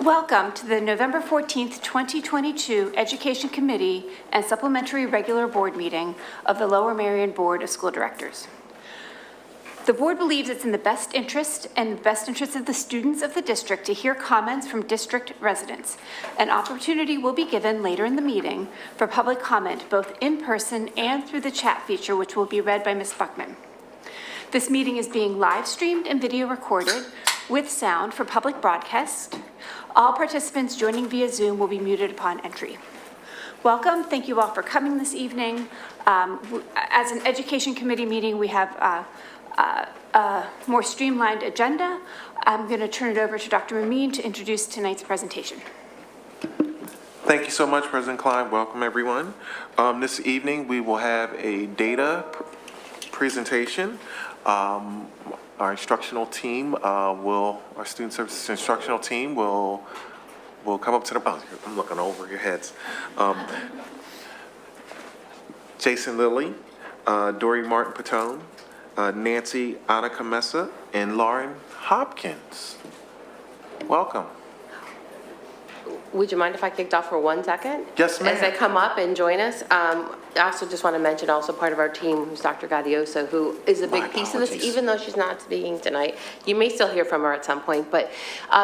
Welcome to the November 14th, 2022 Education Committee and Supplementary Regular Board Meeting of the Lower Merion Board of School Directors. The board believes it's in the best interest and the best interest of the students of the district to hear comments from district residents. An opportunity will be given later in the meeting for public comment, both in person and through the chat feature, which will be read by Ms. Buckman. This meeting is being live streamed and video recorded with sound for public broadcast. All participants joining via Zoom will be muted upon entry. Welcome, thank you all for coming this evening. As an education committee meeting, we have a more streamlined agenda. I'm going to turn it over to Dr. Amin to introduce tonight's presentation. Thank you so much, President Klein. Welcome, everyone. This evening, we will have a data presentation. Our instructional team our student services instructional team will come up to the box. I'm looking over your heads. Jason Lilly, Dory Martin Patone, Nancy Anacamessa, and Lauren Hopkins. Welcome. Would you mind if I kicked off for 1 second? Yes, ma'am. As they come up and join us, I also just want to mention also part of our team, who's Dr. Gaudioso, who is a big piece of this, even though she's not speaking tonight. You may still hear from her at some point, but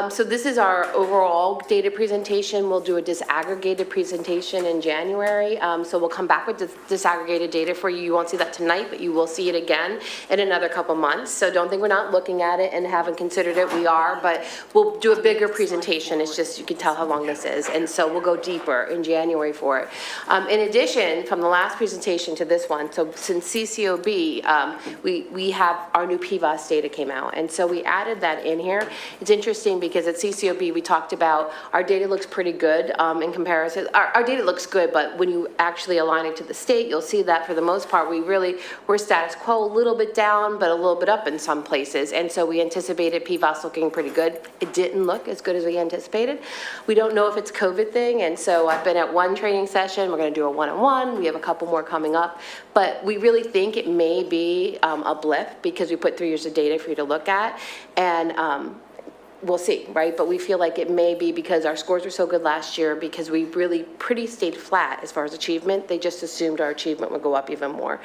so this is our overall data presentation. We'll do a disaggregated presentation in January. So we'll come back with disaggregated data for you. You won't see that tonight, but you will see it again in another couple months. So don't think we're not looking at it and haven't considered it. We are, but we'll do a bigger presentation. It's just, you can tell how long this is. And so we'll go deeper in January for it. In addition, from the last presentation to this one, so since CCOB, we have our new PVAS data came out, and so we added that in here. It's interesting because at CCOB we talked about our data looks pretty good in comparison. Our data looks good, but when you actually align it to the state, you'll see that for the most part we're status quo, a little bit down, but a little bit up in some places, and so we anticipated PVAS looking pretty good. It didn't look as good as we anticipated. We don't know if it's COVID thing, and so I've been at one training session. We're going to do a one-on-one. We have a couple more coming up, but we really think it may be a blip because we put 3 years of data for you to look at, and we'll see, right? But we feel like it may be because our scores were so good last year because we really pretty stayed flat as far as achievement. They just assumed our achievement would go up even more.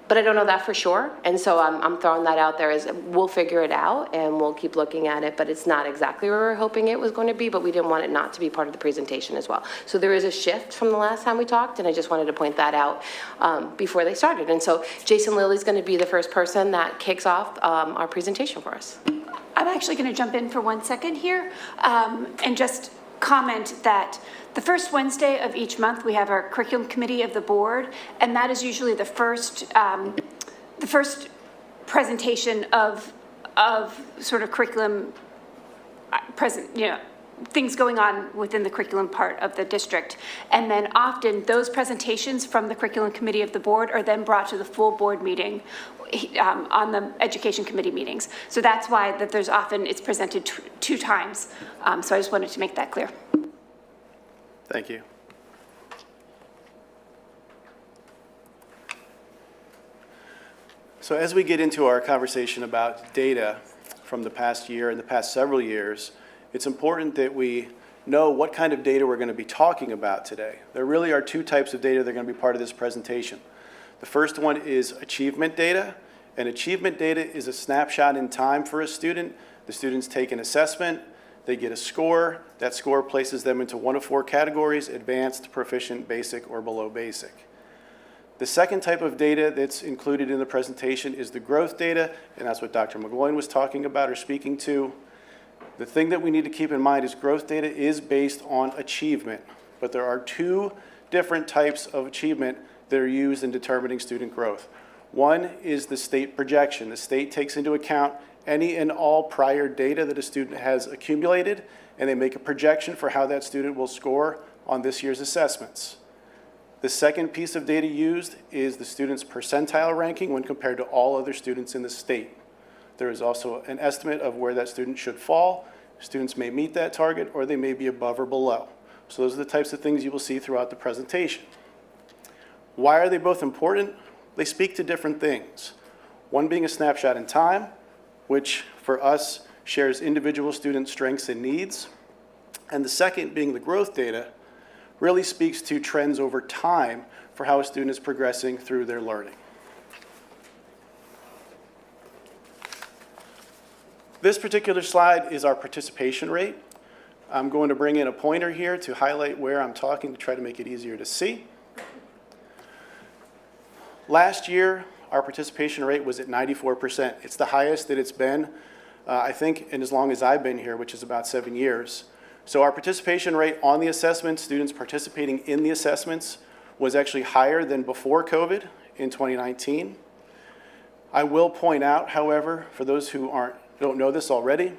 But I don't know that for sure, and so I'm throwing that out there as we'll figure it out and we'll keep looking at it, but it's not exactly where we were hoping it was going to be, but we didn't want it not to be part of the presentation as well. So there is a shift from the last time we talked, and I just wanted to point that out before they started. And so Jason Lilly's going to be the first person that kicks off our presentation for us. I'm actually going to jump in for 1 second here and just comment that the first Wednesday of each month we have our curriculum committee of the board, and that is usually the first presentation of sort of curriculum things going on within the curriculum part of the district. And then often those presentations from the curriculum committee of the board are then brought to the full board meeting on the education committee meetings. So that's why that there's often it's presented two times. So I just wanted to make that clear. Thank you. So as we get into our conversation about data from the past year and the past several years, it's important that we know what kind of data we're going to be talking about today. There really are two types of data that are going to be part of this presentation. The first one is achievement data, and achievement data is a snapshot in time for a student. The students take an assessment, they get a score. That score places them into one of 4 categories: advanced, proficient, basic, or below basic. The second type of data that's included in the presentation is the growth data, and that's what Dr. McGloin was talking about or speaking to. The thing that we need to keep in mind is growth data is based on achievement, but there are 2 different types of achievement that are used in determining student growth. One is the state projection. The state takes into account any and all prior data that a student has accumulated, and they make a projection for how that student will score on this year's assessments. The second piece of data used is the student's percentile ranking when compared to all other students in the state. There is also an estimate of where that student should fall. Students may meet that target or they may be above or below. So those are the types of things you will see throughout the presentation. Why are they both important? They speak to different things. One being a snapshot in time, which for us shares individual student strengths and needs. And the second, being the growth data, really speaks to trends over time for how a student is progressing through their learning. This particular slide is our participation rate. I'm going to bring in a pointer here to highlight where I'm talking to try to make it easier to see. Last year, our participation rate was at 94%. It's the highest that it's been, I think, in as long as I've been here, which is about 7 years. So our participation rate on the assessments, students participating in the assessments, was actually higher than before COVID in 2019. I will point out, however, for those who don't know this already,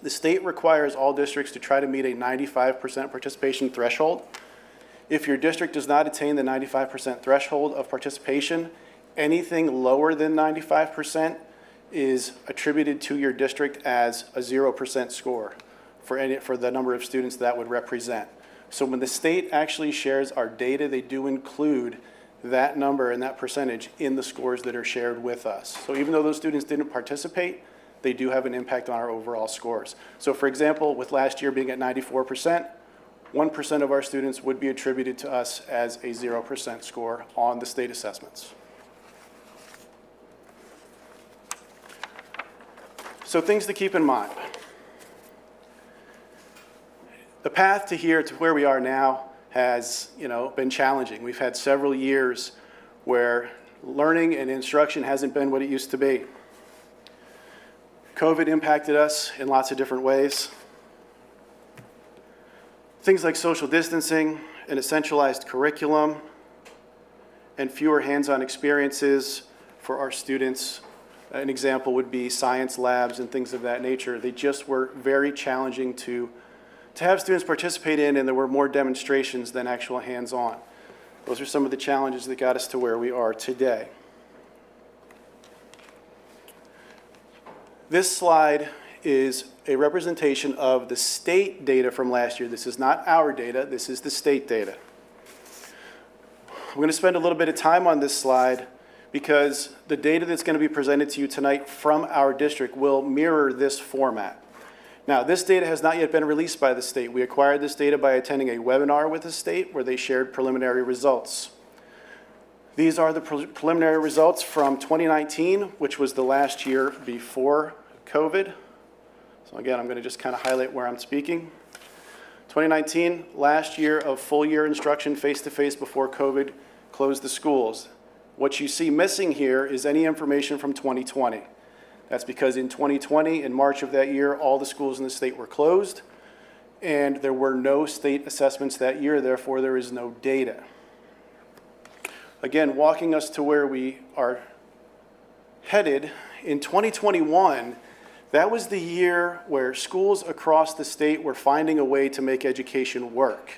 the state requires all districts to try to meet a 95% participation threshold. If your district does not attain the 95% threshold of participation, anything lower than 95% is attributed to your district as a 0% score for the number of students that would represent. So when the state actually shares our data, they do include that number and that percentage in the scores that are shared with us. So even though those students didn't participate, they do have an impact on our overall scores. So for example, with last year being at 94%, 1% of our students would be attributed to us as a 0% score on the state assessments. So things to keep in mind. The path to here, to where we are now, has been challenging. We've had several years where learning and instruction hasn't been what it used to be. COVID impacted us in lots of different ways. Things like social distancing and a centralized curriculum and fewer hands-on experiences for our students. An example would be science labs and things of that nature. They just were very challenging to have students participate in, and there were more demonstrations than actual hands-on. Those are some of the challenges that got us to where we are today. This slide is a representation of the state data from last year. This is not our data, this is the state data. I'm going to spend a little bit of time on this slide because the data that's going to be presented to you tonight from our district will mirror this format. Now, this data has not yet been released by the state. We acquired this data by attending a webinar with the state where they shared preliminary results. These are the preliminary results from 2019, which was the last year before COVID. So again, I'm going to just kind of highlight where I'm speaking. 2019, last year of full year instruction face-to-face before COVID closed the schools. What you see missing here is any information from 2020. That's because in 2020, in March of that year, all the schools in the state were closed, and there were no state assessments that year, therefore there is no data. Again, walking us to where we are headed, in 2021, that was the year where schools across the state were finding a way to make education work.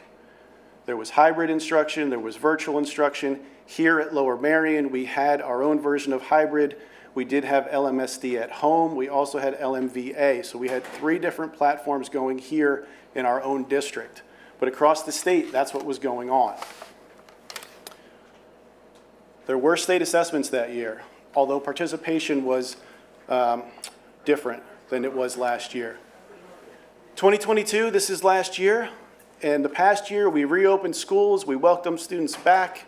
There was hybrid instruction, there was virtual instruction. Here at Lower Merion, we had our own version of hybrid. We did have Lmsb at home. We also had LMVA. So we had 3 different platforms going here in our own district. But across the state, that's what was going on. There were state assessments that year, although participation was different than it was last year. 2022, this is last year. And the past year, we reopened schools. We welcomed students back,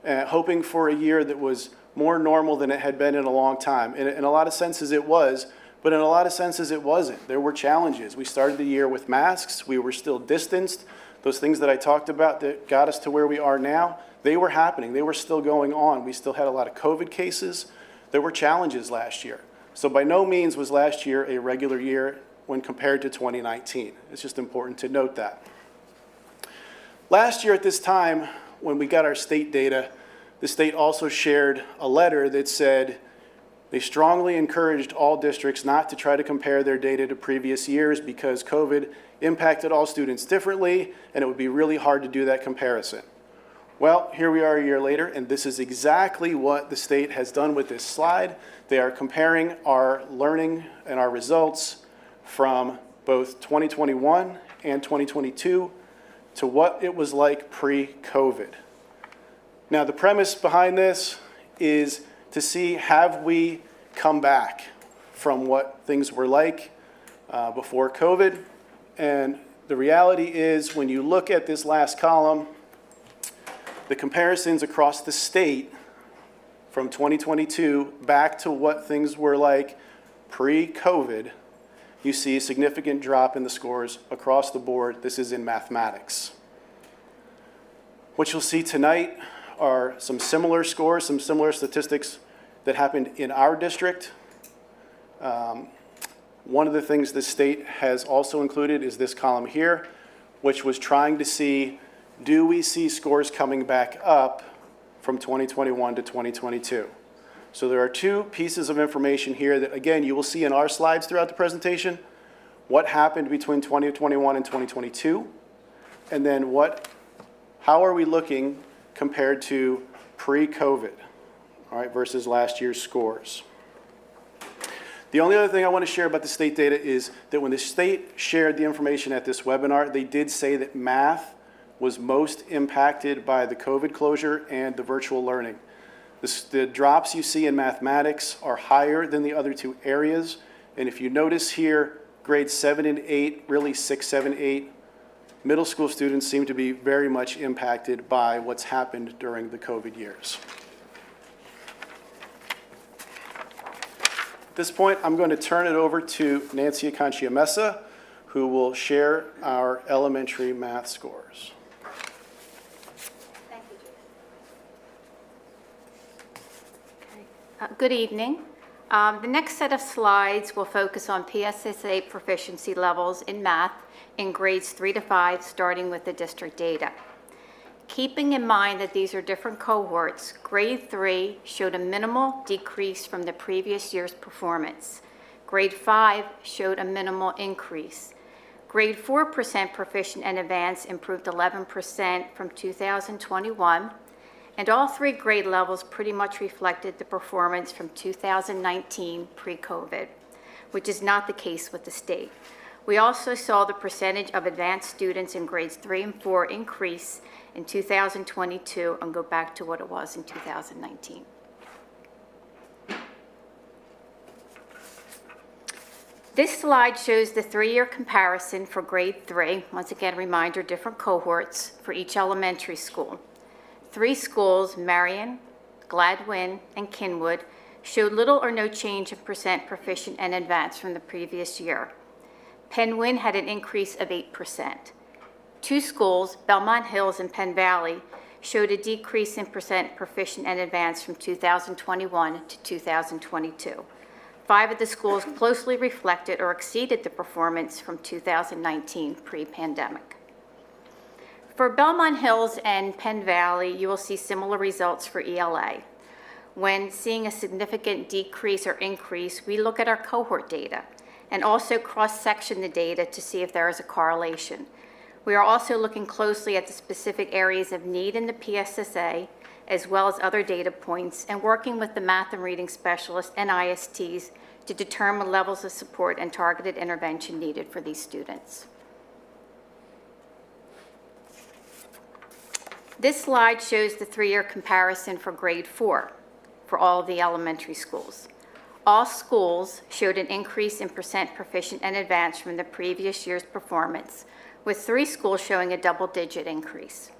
hoping for a year that was more normal than it had been in a long time. In a lot of senses it was, but in a lot of senses it wasn't. There were challenges. We started the year with masks. We were still distanced. Those things that I talked about that got us to where we are now, they were happening. They were still going on. We still had a lot of COVID cases. There were challenges last year. So by no means was last year a regular year when compared to 2019. It's just important to note that. Last year at this time, when we got our state data, the state also shared a letter that said they strongly encouraged all districts not to try to compare their data to previous years because COVID impacted all students differently, and it would be really hard to do that comparison. Well, here we are a year later, and this is exactly what the state has done with this slide. They are comparing our learning and our results from both 2021 and 2022 to what it was like pre-COVID. Now, the premise behind this is to see, have we come back from what things were like before COVID, and The reality is, when you look at this last column, the comparisons across the state from 2022 back to what things were like pre-COVID, you see a significant drop in the scores across the board. This is in mathematics. What you'll see tonight are some similar scores, some similar statistics that happened in our district. One of the things the state has also included is this column here, which was trying to see, do we see scores coming back up from 2021 to 2022? So there are two pieces of information here that, again, you will see in our slides throughout the presentation. What happened between 2021 and 2022, and then how are we looking compared to pre-COVID, all right, versus last year's scores. The only other thing I want to share about the state data is that when the state shared the information at this webinar, they did say that math was most impacted by the COVID closure and the virtual learning. The drops you see in mathematics are higher than the other two areas, and if you notice here, grades 7 and 8, really 6, 7, 8, middle school students seem to be very much impacted by what's happened during the COVID years. At this point, I'm going to turn it over to Nancy Aconchia-Mesa, who will share our elementary math scores. Thank you, Judith. Good evening. The next set of slides will focus on PSSA proficiency levels in math in grades 3 to 5, starting with the district data. Keeping in mind that these are different cohorts, grade 3 showed a minimal decrease from the previous year's performance. Grade 5 showed a minimal increase. Grade 4% proficient and advanced improved 11% from 2021. And all three grade levels pretty much reflected the performance from 2019 pre-COVID, which is not the case with the state. We also saw the percentage of advanced students in grades 3 and 4 increase in 2022 and go back to what it was in 2019. This slide shows the 3-year comparison for grade 3. Once again, reminder, different cohorts for each elementary school. 3 schools, Marion, Gladwin, and Kinwood, showed little or no change in percent proficient and advanced from the previous year. Penn-Wynne had an increase of 8%. 2 schools, Belmont Hills and Penn Valley, showed a decrease in percent proficient and advanced from 2021 to 2022. 5 of the schools closely reflected or exceeded the performance from 2019 pre-pandemic. For Belmont Hills and Penn Valley, you will see similar results for ELA. When seeing a significant decrease or increase, we look at our cohort data and also cross-section the data to see if there is a correlation. We are also looking closely at the specific areas of need in the PSSA, as well as other data points, and working with the math and reading specialists and ISTs to determine levels of support and targeted intervention needed for these students. This slide shows the 3-year comparison for grade 4 for all of the elementary schools. All schools showed an increase in percent proficient and advanced from the previous year's performance, with 3 schools showing a double-digit increase.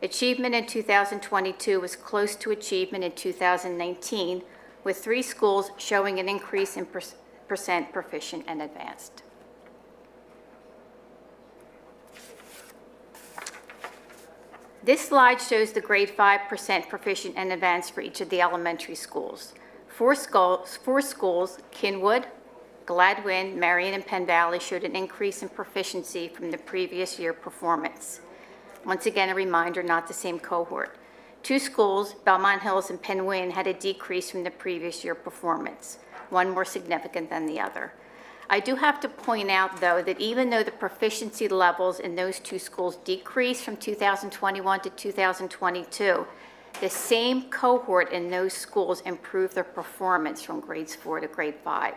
Achievement in 2022 was close to achievement in 2019, with 3 schools showing an increase in percent proficient and advanced. This slide shows the grade 5% proficient and advanced for each of the elementary schools. 4 schools, Kinwood, Gladwin, Marion, and Penn Valley, showed an increase in proficiency from the previous year performance. Once again, a reminder, not the same cohort. 2 schools, Belmont Hills and Penn-Wynne, had a decrease from the previous year performance, one more significant than the other. I do have to point out, though, that even though the proficiency levels in those 2 schools decreased from 2021 to 2022, the same cohort in those schools improved their performance from grades 4 to grade 5.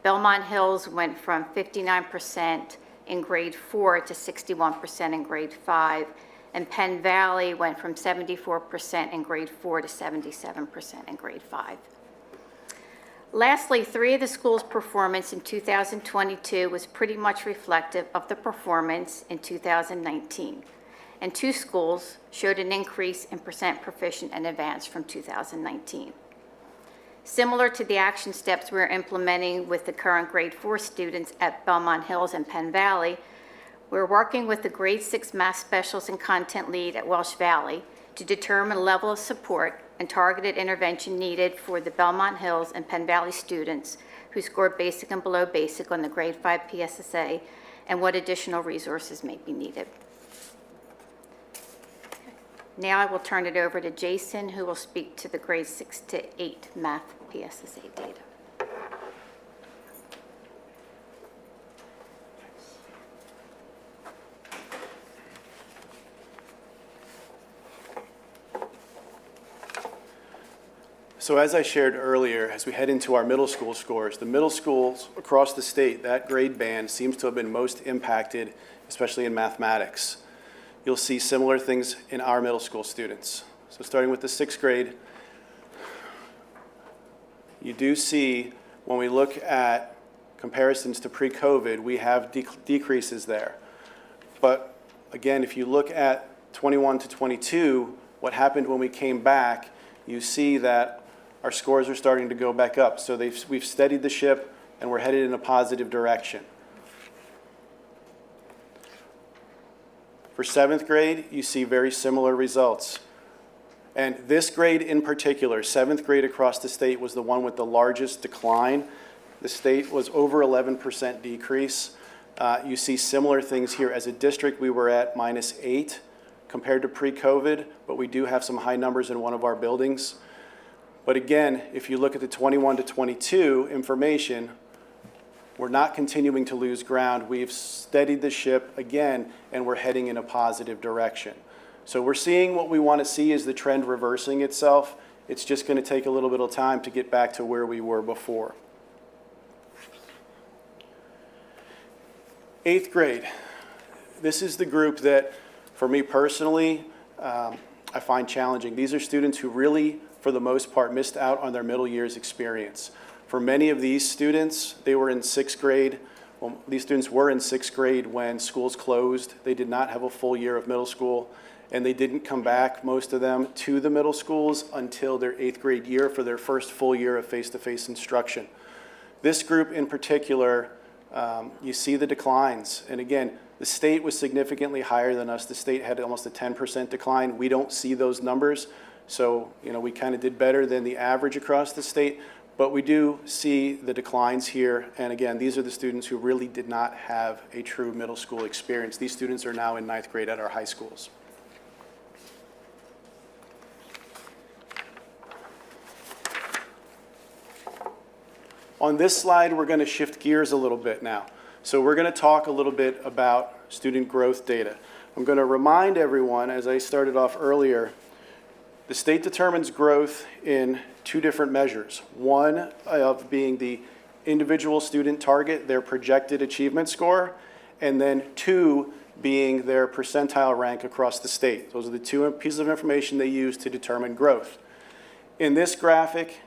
Belmont Hills went from 59% in grade 4 to 61% in grade 5, and Penn Valley went from 74% in grade 4 to 77% in grade 5. Lastly, 3 of the schools' performance in 2022 was pretty much reflective of the performance in 2019, and 2 schools showed an increase in percent proficient and advanced from 2019. Similar to the action steps we're implementing with the current grade 4 students at Belmont Hills and Penn Valley, we're working with the grade 6 math specialist and content lead at Welsh Valley to determine the level of support and targeted intervention needed for the Belmont Hills and Penn Valley students who scored basic and below basic on the grade 5 PSSA, and what additional resources may be needed. Now I will turn it over to Jason, who will speak to the grade 6 to 8 math PSSA data. So as I shared earlier, as we head into our middle school scores, the middle schools across the state, that grade band seems to have been most impacted, especially in mathematics. You'll see similar things in our middle school students. So starting with the 6th grade, you do see when we look at comparisons to pre-COVID, we have decreases there. But again, if you look at 21 to 22, what happened when we came back, you see that our scores are starting to go back up. So we've steadied the ship and we're headed in a positive direction. For 7th grade, you see very similar results. And this grade in particular, 7th grade across the state, was the one with the largest decline. The state was over 11% decrease. You see similar things here. As a district, we were at -8 compared to pre-COVID, but we do have some high numbers in one of our buildings. But again, if you look at the 21 to 22 information, we're not continuing to lose ground. We've steadied the ship again, and we're heading in a positive direction. So we're seeing what we want to see is the trend reversing itself. It's just going to take a little bit of time to get back to where we were before. 8th grade. This is the group that, for me personally, I find challenging. These are students who really, for the most part, missed out on their middle years experience. For many of these students, they were in 6th grade. Well, these students were in 6th grade when schools closed. They did not have a full year of middle school, and they didn't come back, most of them, to the middle schools until their 8th grade year for their first full year of face-to-face instruction. This group in particular, you see the declines. And again, the state was significantly higher than us. The state had almost a 10% decline. We don't see those numbers. So, we kind of did better than the average across the state, but we do see the declines here. And again, these are the students who really did not have a true middle school experience. These students are now in 9th grade at our high schools. On this slide, we're going to shift gears a little bit now. So we're going to talk a little bit about student growth data. I'm going to remind everyone, as I started off earlier, the state determines growth in 2 different measures. One of being the individual student target, their projected achievement score, and then 2 being their percentile rank across the state. Those are the 2 pieces of information they use to determine growth. In this graphic,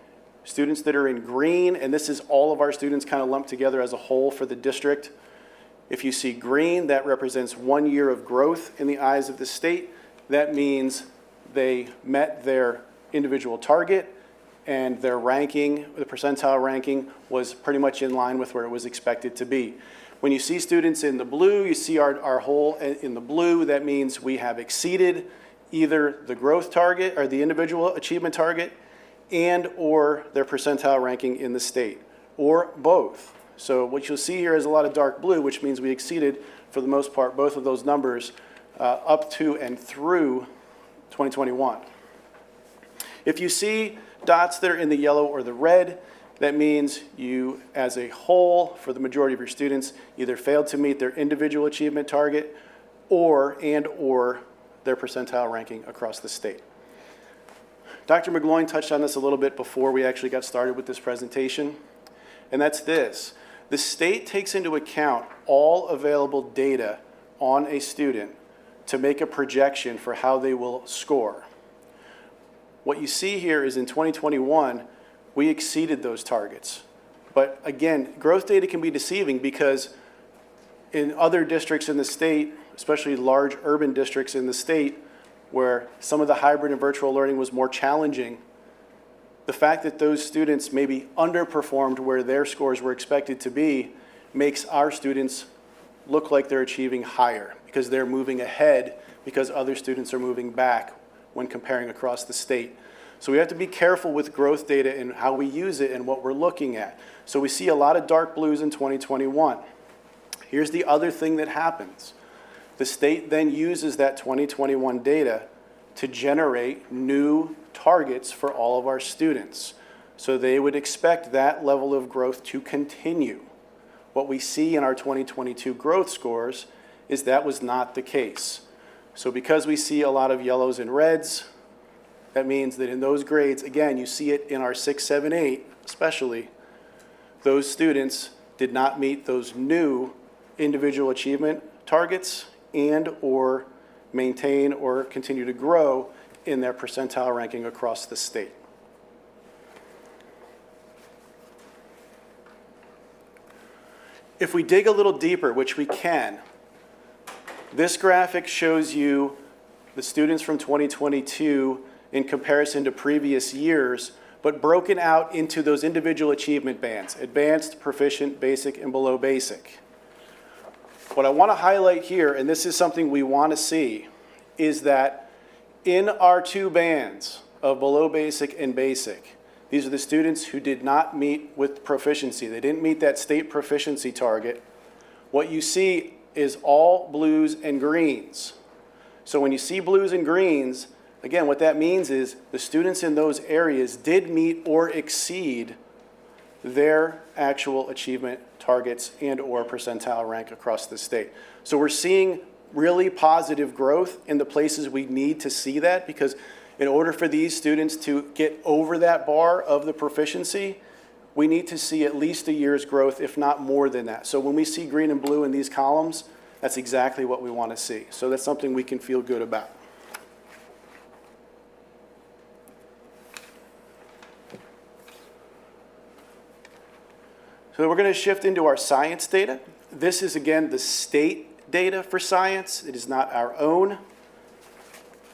students that are in green, and this is all of our students kind of lumped together as a whole for the district. If you see green, that represents 1 year of growth in the eyes of the state. That means they met their individual target, and their ranking, the percentile ranking, was pretty much in line with where it was expected to be. When you see students in the blue, you see our whole in the blue, that means we have exceeded either the growth target or the individual achievement target and or their percentile ranking in the state, or both. So what you'll see here is a lot of dark blue, which means we exceeded, for the most part, both of those numbers up to and through 2021. If you see dots that are in the yellow or the red, that means you, as a whole, for the majority of your students, either failed to meet their individual achievement target or their percentile ranking across the state. Dr. McGloin touched on this a little bit before we actually got started with this presentation, and that's this. The state takes into account all available data on a student to make a projection for how they will score. What you see here is in 2021, we exceeded those targets. But again, growth data can be deceiving because in other districts in the state, especially large urban districts in the state, where some of the hybrid and virtual learning was more challenging, the fact that those students maybe underperformed where their scores were expected to be makes our students look like they're achieving higher because they're moving ahead because other students are moving back when comparing across the state. So we have to be careful with growth data and how we use it and what we're looking at. So we see a lot of dark blues in 2021. Here's the other thing that happens. The state then uses that 2021 data to generate new targets for all of our students. So they would expect that level of growth to continue. What we see in our 2022 growth scores is that was not the case. So because we see a lot of yellows and reds, that means that in those grades, again, you see it in our 6, 7, 8 especially, those students did not meet those new individual achievement targets and or maintain or continue to grow in their percentile ranking across the state. If we dig a little deeper, which we can, this graphic shows you the students from 2022 in comparison to previous years, but broken out into those individual achievement bands: advanced, proficient, basic, and below basic. What I want to highlight here, and this is something we want to see, is that in our two bands of below basic and basic, these are the students who did not meet with proficiency. They didn't meet that state proficiency target. What you see is all blues and greens. So when you see blues and greens, again, what that means is the students in those areas did meet or exceed their actual achievement targets and or percentile rank across the state. So we're seeing really positive growth in the places we need to see that, because in order for these students to get over that bar of the proficiency, we need to see at least a year's growth, if not more than that. So when we see green and blue in these columns, that's exactly what we want to see. So that's something we can feel good about. So we're going to shift into our science data. This is, again, the state data for science. It is not our own.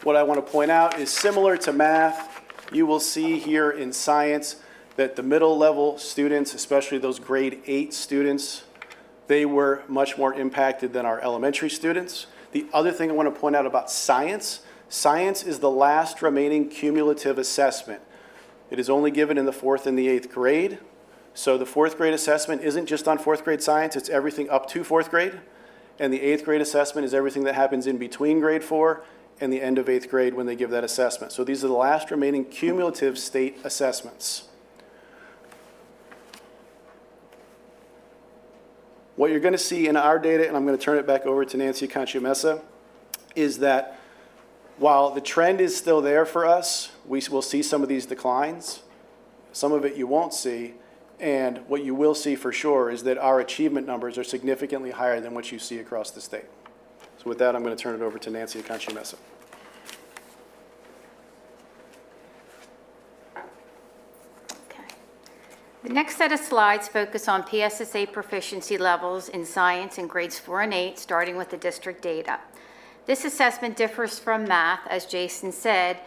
What I want to point out is similar to math, you will see here in science that the middle level students, especially those grade 8 students, they were much more impacted than our elementary students. The other thing I want to point out about science, science is the last remaining cumulative assessment. It is only given in the 4th and the 8th grade. So the 4th grade assessment isn't just on 4th grade science, it's everything up to 4th grade. And the 8th grade assessment is everything that happens in between grade 4 and the end of 8th grade when they give that assessment. So these are the last remaining cumulative state assessments. What you're going to see in our data, and I'm going to turn it back over to Nancy Concha-Mesa, is that while the trend is still there for us, we will see some of these declines. Some of it you won't see. And what you will see for sure is that our achievement numbers are significantly higher than what you see across the state. So with that, I'm going to turn it over to Nancy Concha-Mesa. Okay. The next set of slides focus on PSSA proficiency levels in science in grades 4 and 8, starting with the district data. This assessment differs from math, as Jason said,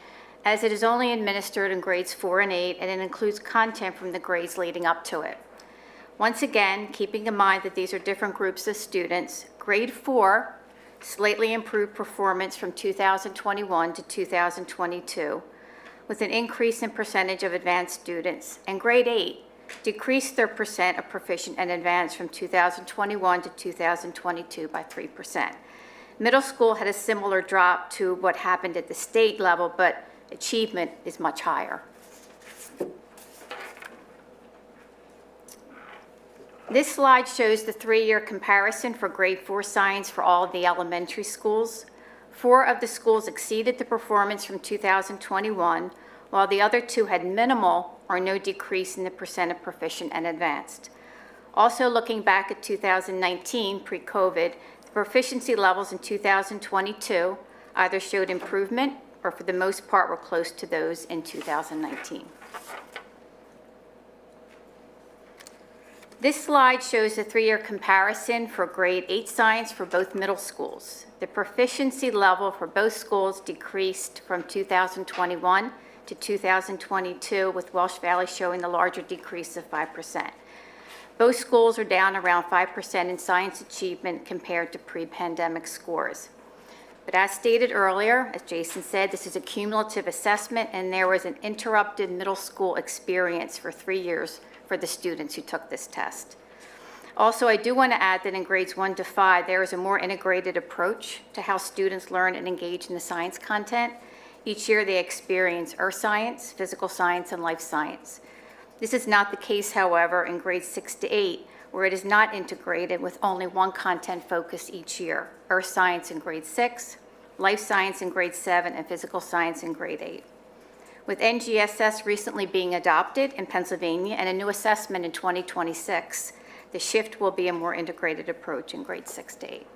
as it is only administered in grades 4 and 8, and it includes content from the grades leading up to it. Once again, keeping in mind that these are different groups of students, grade 4 slightly improved performance from 2021 to 2022, with an increase in percentage of advanced students, and grade 8 decreased their percent of proficient and advanced from 2021 to 2022 by 3%. Middle school had a similar drop to what happened at the state level, but achievement is much higher. This slide shows the 3-year comparison for grade 4 science for all of the elementary schools. 4 of the schools exceeded the performance from 2021, while the other 2 had minimal or no decrease in the percent of proficient and advanced. Also looking back at 2019, pre-COVID, the proficiency levels in 2022 either showed improvement or for the most part were close to those in 2019. This slide shows a three-year comparison for grade 8 science for both middle schools. The proficiency level for both schools decreased from 2021 to 2022, with Welsh Valley showing the larger decrease of 5%. Both schools are down around 5% in science achievement compared to pre-pandemic scores. But as stated earlier, as Jason said, this is a cumulative assessment, and there was an interrupted middle school experience for 3 years for the students who took this test. Also, I do want to add that in grades 1 to 5, there is a more integrated approach to how students learn and engage in the science content. Each year they experience earth science, physical science, and life science. This is not the case, however, in grades 6 to 8, where it is not integrated with only one content focus each year: earth science in grade 6, life science in grade 7, and physical science in grade 8. With NGSS recently being adopted in Pennsylvania and a new assessment in 2026, the shift will be a more integrated approach in grades 6 to 8.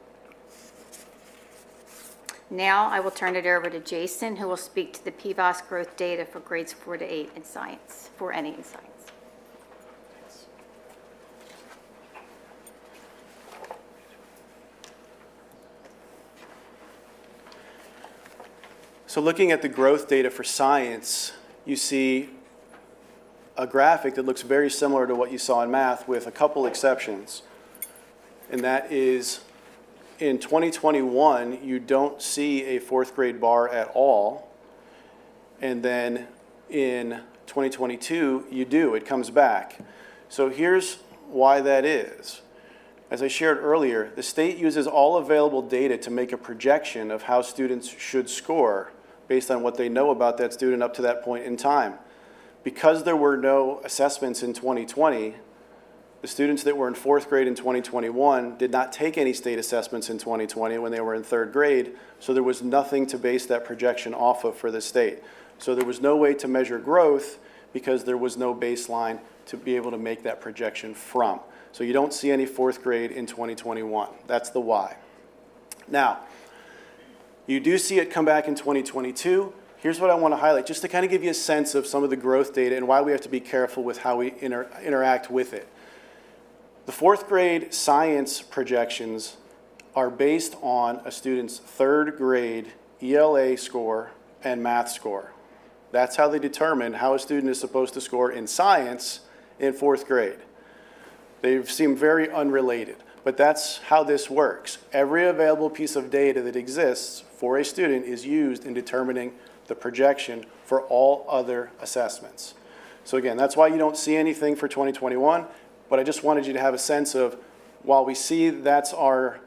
Now I will turn it over to Jason, who will speak to the PVOS growth data for grades 4 to 8 in science, for any in science. So looking at the growth data for science, you see a graphic that looks very similar to what you saw in math, with a couple exceptions. And that is, in 2021, you don't see a fourth grade bar at all. And then in 2022, you do. It comes back. So here's why that is. As I shared earlier, the state uses all available data to make a projection of how students should score based on what they know about that student up to that point in time. Because there were no assessments in 2020, the students that were in fourth grade in 2021 did not take any state assessments in 2020 when they were in third grade, so there was nothing to base that projection off of for the state. So there was no way to measure growth because there was no baseline to be able to make that projection from. So you don't see any fourth grade in 2021. That's the why. Now, you do see it come back in 2022. Here's what I want to highlight, just to kind of give you a sense of some of the growth data and why we have to be careful with how we interact with it. The fourth grade science projections are based on a student's third grade ELA score and math score. That's how they determine how a student is supposed to score in science in fourth grade. They seem very unrelated, but that's how this works. Every available piece of data that exists for a student is used in determining the projection for all other assessments. So again, that's why you don't see anything for 2021, but I just wanted you to have a sense of, while we see that's our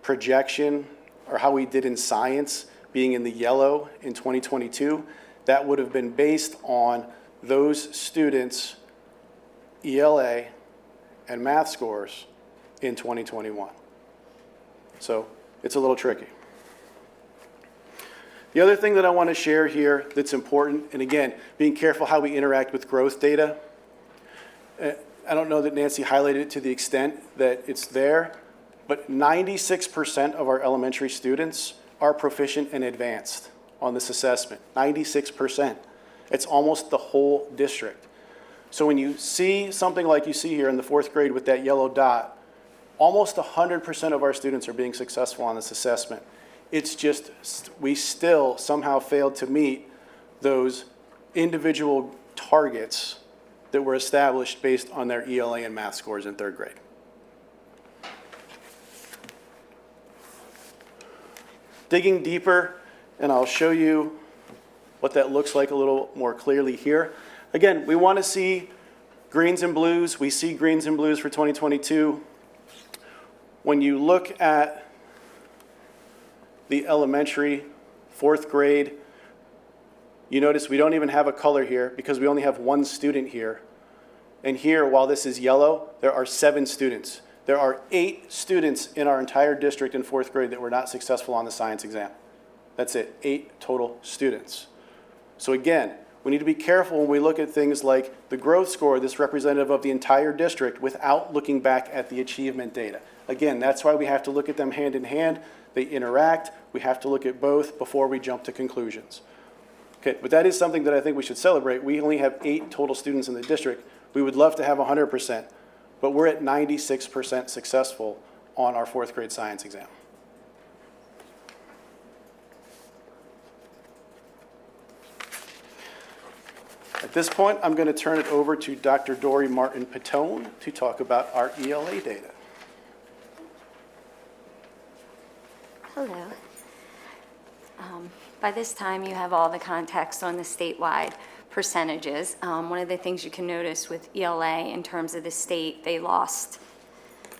projection or how we did in science being in the yellow in 2022, that would have been based on those students' ELA and math scores in 2021. So it's a little tricky. The other thing that I want to share here that's important, and again, being careful how we interact with growth data. I don't know that Nancy highlighted it to the extent that it's there, but 96% of our elementary students are proficient and advanced on this assessment. 96%. It's almost the whole district. So when you see something like you see here in the fourth grade with that yellow dot, almost 100% of our students are being successful on this assessment. It's just we still somehow failed to meet those individual targets that were established based on their ELA and math scores in third grade. Digging deeper, and I'll show you what that looks like a little more clearly here. Again, we want to see greens and blues. We see greens and blues for 2022. When you look at the elementary fourth grade, you notice we don't even have a color here because we only have one student here. And here, while this is yellow, there are 7 students. There are 8 students in our entire district in fourth grade that were not successful on the science exam. That's it, 8 total students. So again, we need to be careful when we look at things like the growth score that's representative of the entire district without looking back at the achievement data. Again, that's why we have to look at them hand in hand. They interact. We have to look at both before we jump to conclusions. Okay, but that is something that I think we should celebrate. We only have 8 total students in the district. We would love to have 100%, but we're at 96% successful on our fourth grade science exam. At this point, I'm going to turn it over to Dr. Dory Martin-Patone to talk about our ELA data. Hello. By this time, you have all the context on the statewide percentages. One of the things you can notice with ELA in terms of the state, they lost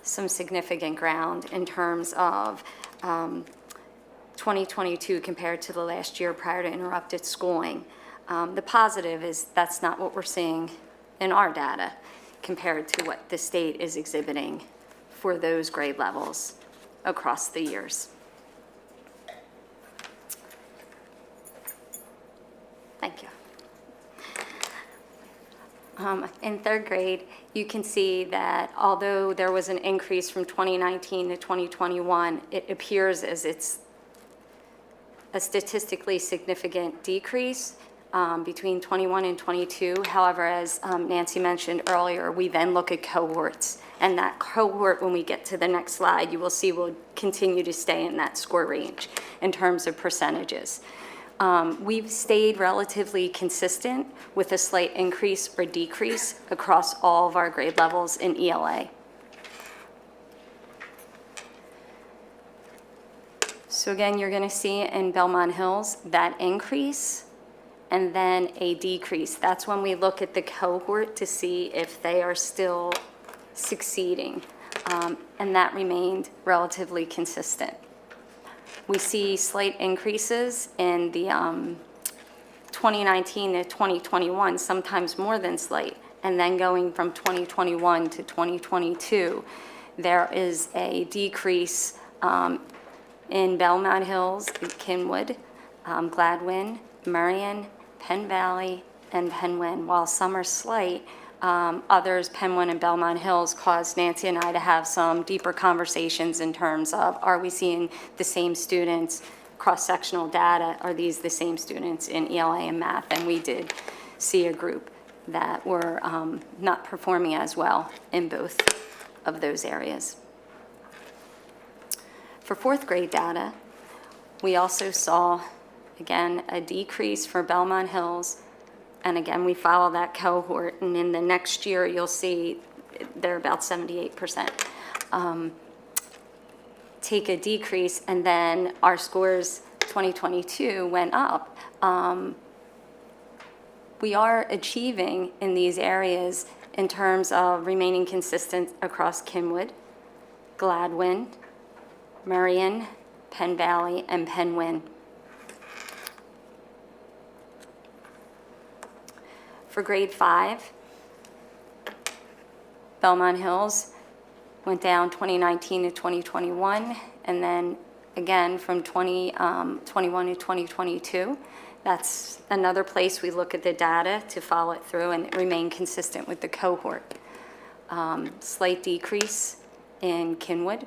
some significant ground in terms of 2022 compared to the last year prior to interrupted schooling. The positive is that's not what we're seeing in our data compared to what the state is exhibiting for those grade levels across the years. Thank you. In third grade, you can see that although there was an increase from 2019 to 2021, it appears as it's a statistically significant decrease between 21 and 22. However, as Nancy mentioned earlier, we then look at cohorts. And that cohort, when we get to the next slide, you will see will continue to stay in that score range in terms of percentages. We've stayed relatively consistent with a slight increase or decrease across all of our grade levels in ELA. So again, you're going to see in Belmont Hills that increase and then a decrease. That's when we look at the cohort to see if they are still succeeding, and that remained relatively consistent. We see slight increases in the 2019 to 2021, sometimes more than slight, and then going from 2021 to 2022, there is a decrease in Belmont Hills, Kinwood, Gladwin, Marion, Penn Valley, and Penwyn. While some are slight, others, Penwyn and Belmont Hills, caused Nancy and I to have some deeper conversations in terms of, are we seeing the same students, cross-sectional data, are these the same students in ELA and math? And we did see a group that were not performing as well in both of those areas. For fourth grade data, we also saw, again, a decrease for Belmont Hills. And again, we follow that cohort, and in the next year, you'll see they're about 78%. Take a decrease, and then our scores 2022 went up. We are achieving in these areas in terms of remaining consistent across Kinwood, Gladwin, Marion, Penn Valley, and Penwyn. For grade 5, Belmont Hills went down 2019 to 2021, and then again from 2021 to 2022. That's another place we look at the data to follow it through, and it remained consistent with the cohort. Slight decrease in Kinwood,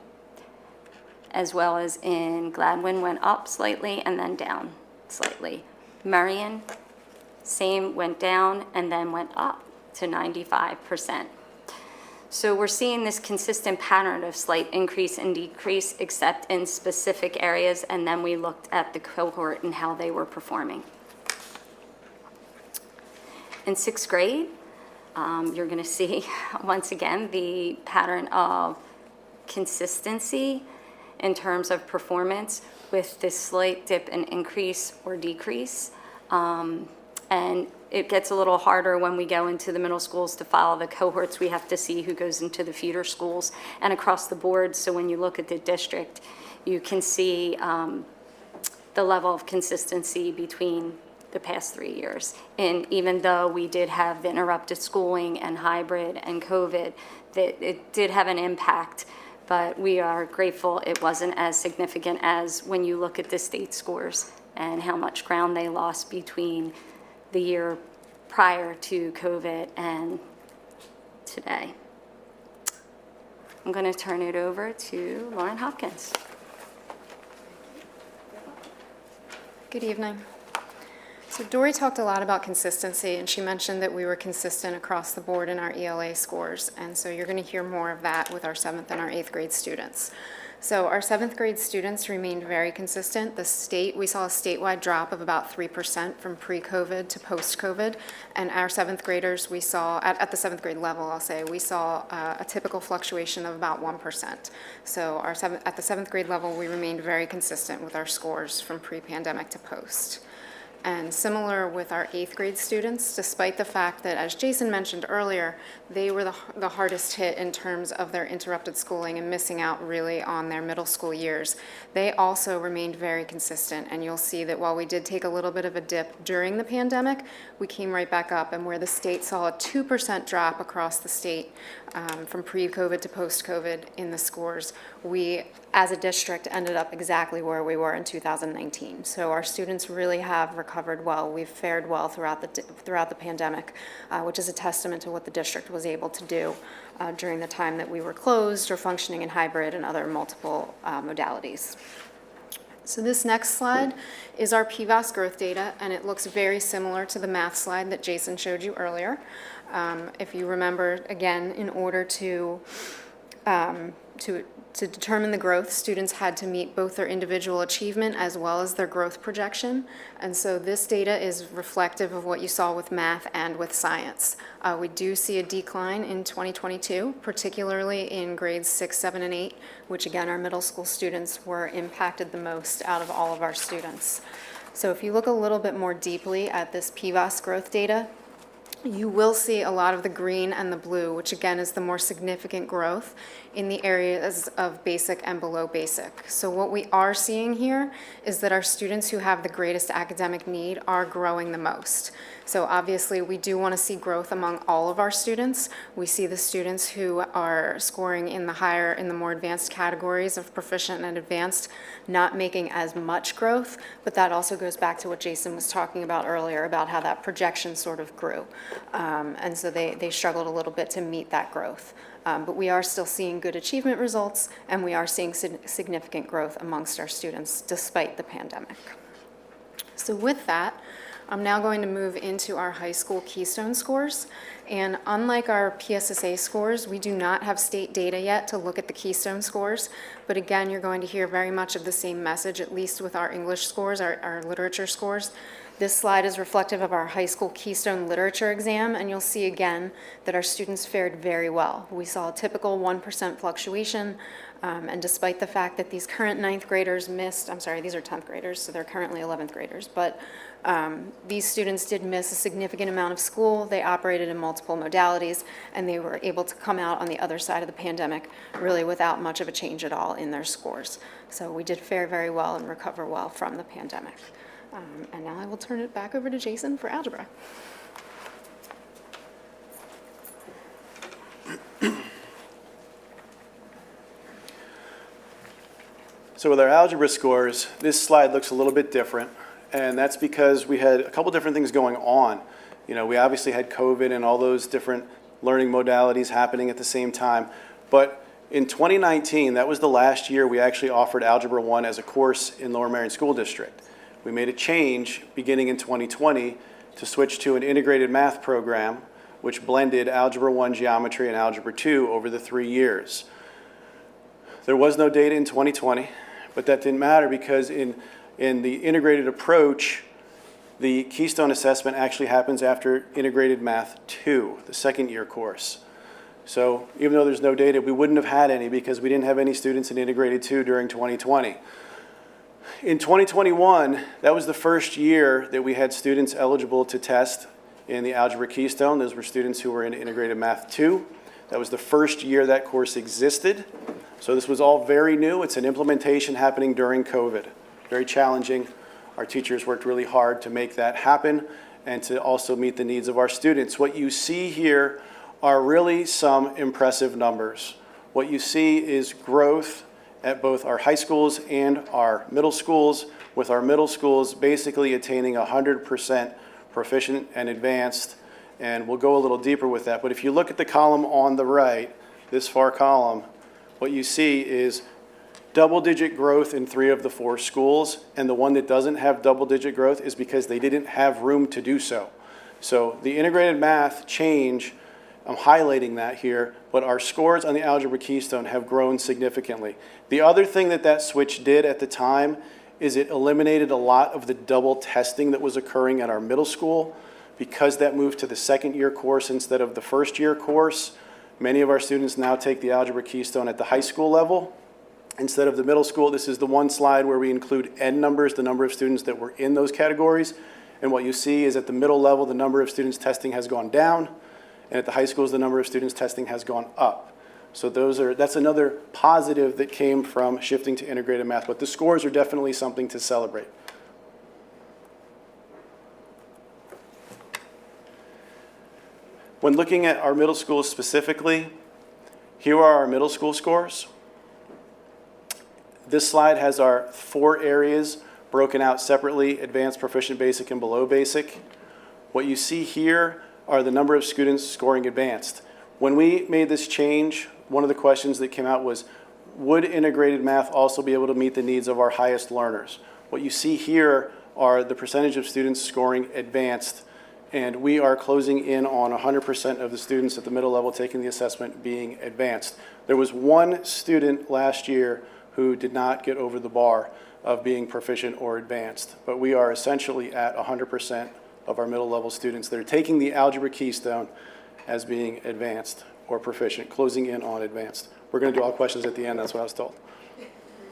as well as in Gladwin, went up slightly and then down slightly. Marion, same, went down and then went up to 95%. So we're seeing this consistent pattern of slight increase and decrease, except in specific areas, and then we looked at the cohort and how they were performing. In sixth grade, you're going to see, once again, the pattern of consistency in terms of performance with this slight dip and increase or decrease. And it gets a little harder when we go into the middle schools to follow the cohorts. We have to see who goes into the feeder schools and across the board. So when you look at the district, you can see the level of consistency between the past 3 years. And even though we did have the interrupted schooling and hybrid and COVID, that it did have an impact, but we are grateful it wasn't as significant as when you look at the state scores and how much ground they lost between the year prior to COVID and today. I'm going to turn it over to Lauren Hopkins. Good evening. So Dory talked a lot about consistency, and she mentioned that we were consistent across the board in our ELA scores. And so you're going to hear more of that with our 7th and our 8th grade students. So our 7th grade students remained very consistent. We saw a statewide drop of about 3% from pre-COVID to post-COVID. And our 7th graders, we saw, at the 7th grade level, I'll say, we saw a typical fluctuation of about 1%. So at the 7th grade level, we remained very consistent with our scores from pre-pandemic to post. And similar with our 8th grade students, despite the fact that, as Jason mentioned earlier, they were the hardest hit in terms of their interrupted schooling and missing out really on their middle school years, they also remained very consistent. And you'll see that while we did take a little bit of a dip during the pandemic, we came right back up. And where the state saw a 2% drop across the state from pre-COVID to post-COVID in the scores, we, as a district, ended up exactly where we were in 2019. So our students really have recovered well. We've fared well throughout the pandemic, which is a testament to what the district was able to do during the time that we were closed or functioning in hybrid and other multiple modalities. So this next slide is our PVAS growth data, and it looks very similar to the math slide that Jason showed you earlier. If you remember, again, in order to determine the growth, students had to meet both their individual achievement as well as their growth projection. And so this data is reflective of what you saw with math and with science. We do see a decline in 2022, particularly in grades 6, 7, and 8, which again, our middle school students were impacted the most out of all of our students. So if you look a little bit more deeply at this PVAS growth data, you will see a lot of the green and the blue, which again is the more significant growth in the areas of basic and below basic. So what we are seeing here is that our students who have the greatest academic need are growing the most. So obviously we do want to see growth among all of our students. We see the students who are scoring in the more advanced categories of proficient and advanced not making as much growth, but that also goes back to what Jason was talking about earlier about how that projection sort of grew. And so they struggled a little bit to meet that growth. But we are still seeing good achievement results, and we are seeing significant growth amongst our students despite the pandemic. So with that, I'm now going to move into our high school Keystone scores. And unlike our PSSA scores, we do not have state data yet to look at the Keystone scores. But again, you're going to hear very much of the same message, at least with our English scores, our literature scores. This slide is reflective of our high school Keystone literature exam, and you'll see again that our students fared very well. We saw a typical 1% fluctuation, and despite the fact that these current 9th graders these are 10th graders, so they're currently 11th graders, but these students did miss a significant amount of school. They operated in multiple modalities, and they were able to come out on the other side of the pandemic really without much of a change at all in their scores. So we did fare very well and recover well from the pandemic. And now I will turn it back over to Jason for algebra. So with our algebra scores, this slide looks a little bit different, and that's because we had a couple different things going on. You know, we obviously had COVID and all those different learning modalities happening at the same time, but in 2019, that was the last year we actually offered Algebra 1 as a course in Lower Merion School District. We made a change beginning in 2020 to switch to an integrated math program, which blended Algebra 1 geometry and Algebra 2 over the 3 years. There was no data in 2020, but that didn't matter because in the integrated approach, the Keystone assessment actually happens after Integrated Math 2, the second year course. So even though there's no data, we wouldn't have had any because we didn't have any students in Integrated 2 during 2020. In 2021, that was the first year that we had students eligible to test in the Algebra Keystone. Those were students who were in Integrated Math 2. That was the first year that course existed. So this was all very new. It's an implementation happening during COVID. Very challenging. Our teachers worked really hard to make that happen and to also meet the needs of our students. What you see here are really some impressive numbers. What you see is growth at both our high schools and our middle schools, with our middle schools basically attaining 100% proficient and advanced, and we'll go a little deeper with that. But if you look at the column on the right, this far column, what you see is double-digit growth in 3 of the 4 schools, and the one that doesn't have double-digit growth is because they didn't have room to do so. So the integrated math change, I'm highlighting that here, but our scores on the Algebra Keystone have grown significantly. The other thing that that switch did at the time is it eliminated a lot of the double testing that was occurring at our middle school. Because that moved to the second-year course instead of the first-year course, many of our students now take the Algebra Keystone at the high school level instead of the middle school. This is the one slide where we include N numbers, the number of students that were in those categories. And what you see is at the middle level, the number of students testing has gone down, and at the high schools, the number of students testing has gone up. So that's another positive that came from shifting to integrated math, but the scores are definitely something to celebrate. When looking at our middle schools specifically, here are our middle school scores. This slide has our 4 areas broken out separately: advanced, proficient, basic, and below basic. What you see here are the number of students scoring advanced. When we made this change, one of the questions that came out was, would integrated math also be able to meet the needs of our highest learners? What you see here are the percentage of students scoring advanced, and we are closing in on 100% of the students at the middle level taking the assessment being advanced. There was 1 student last year who did not get over the bar of being proficient or advanced, but we are essentially at 100% of our middle level students that are taking the Algebra Keystone as being advanced or proficient, closing in on advanced. We're going to do all questions at the end, that's what I was told.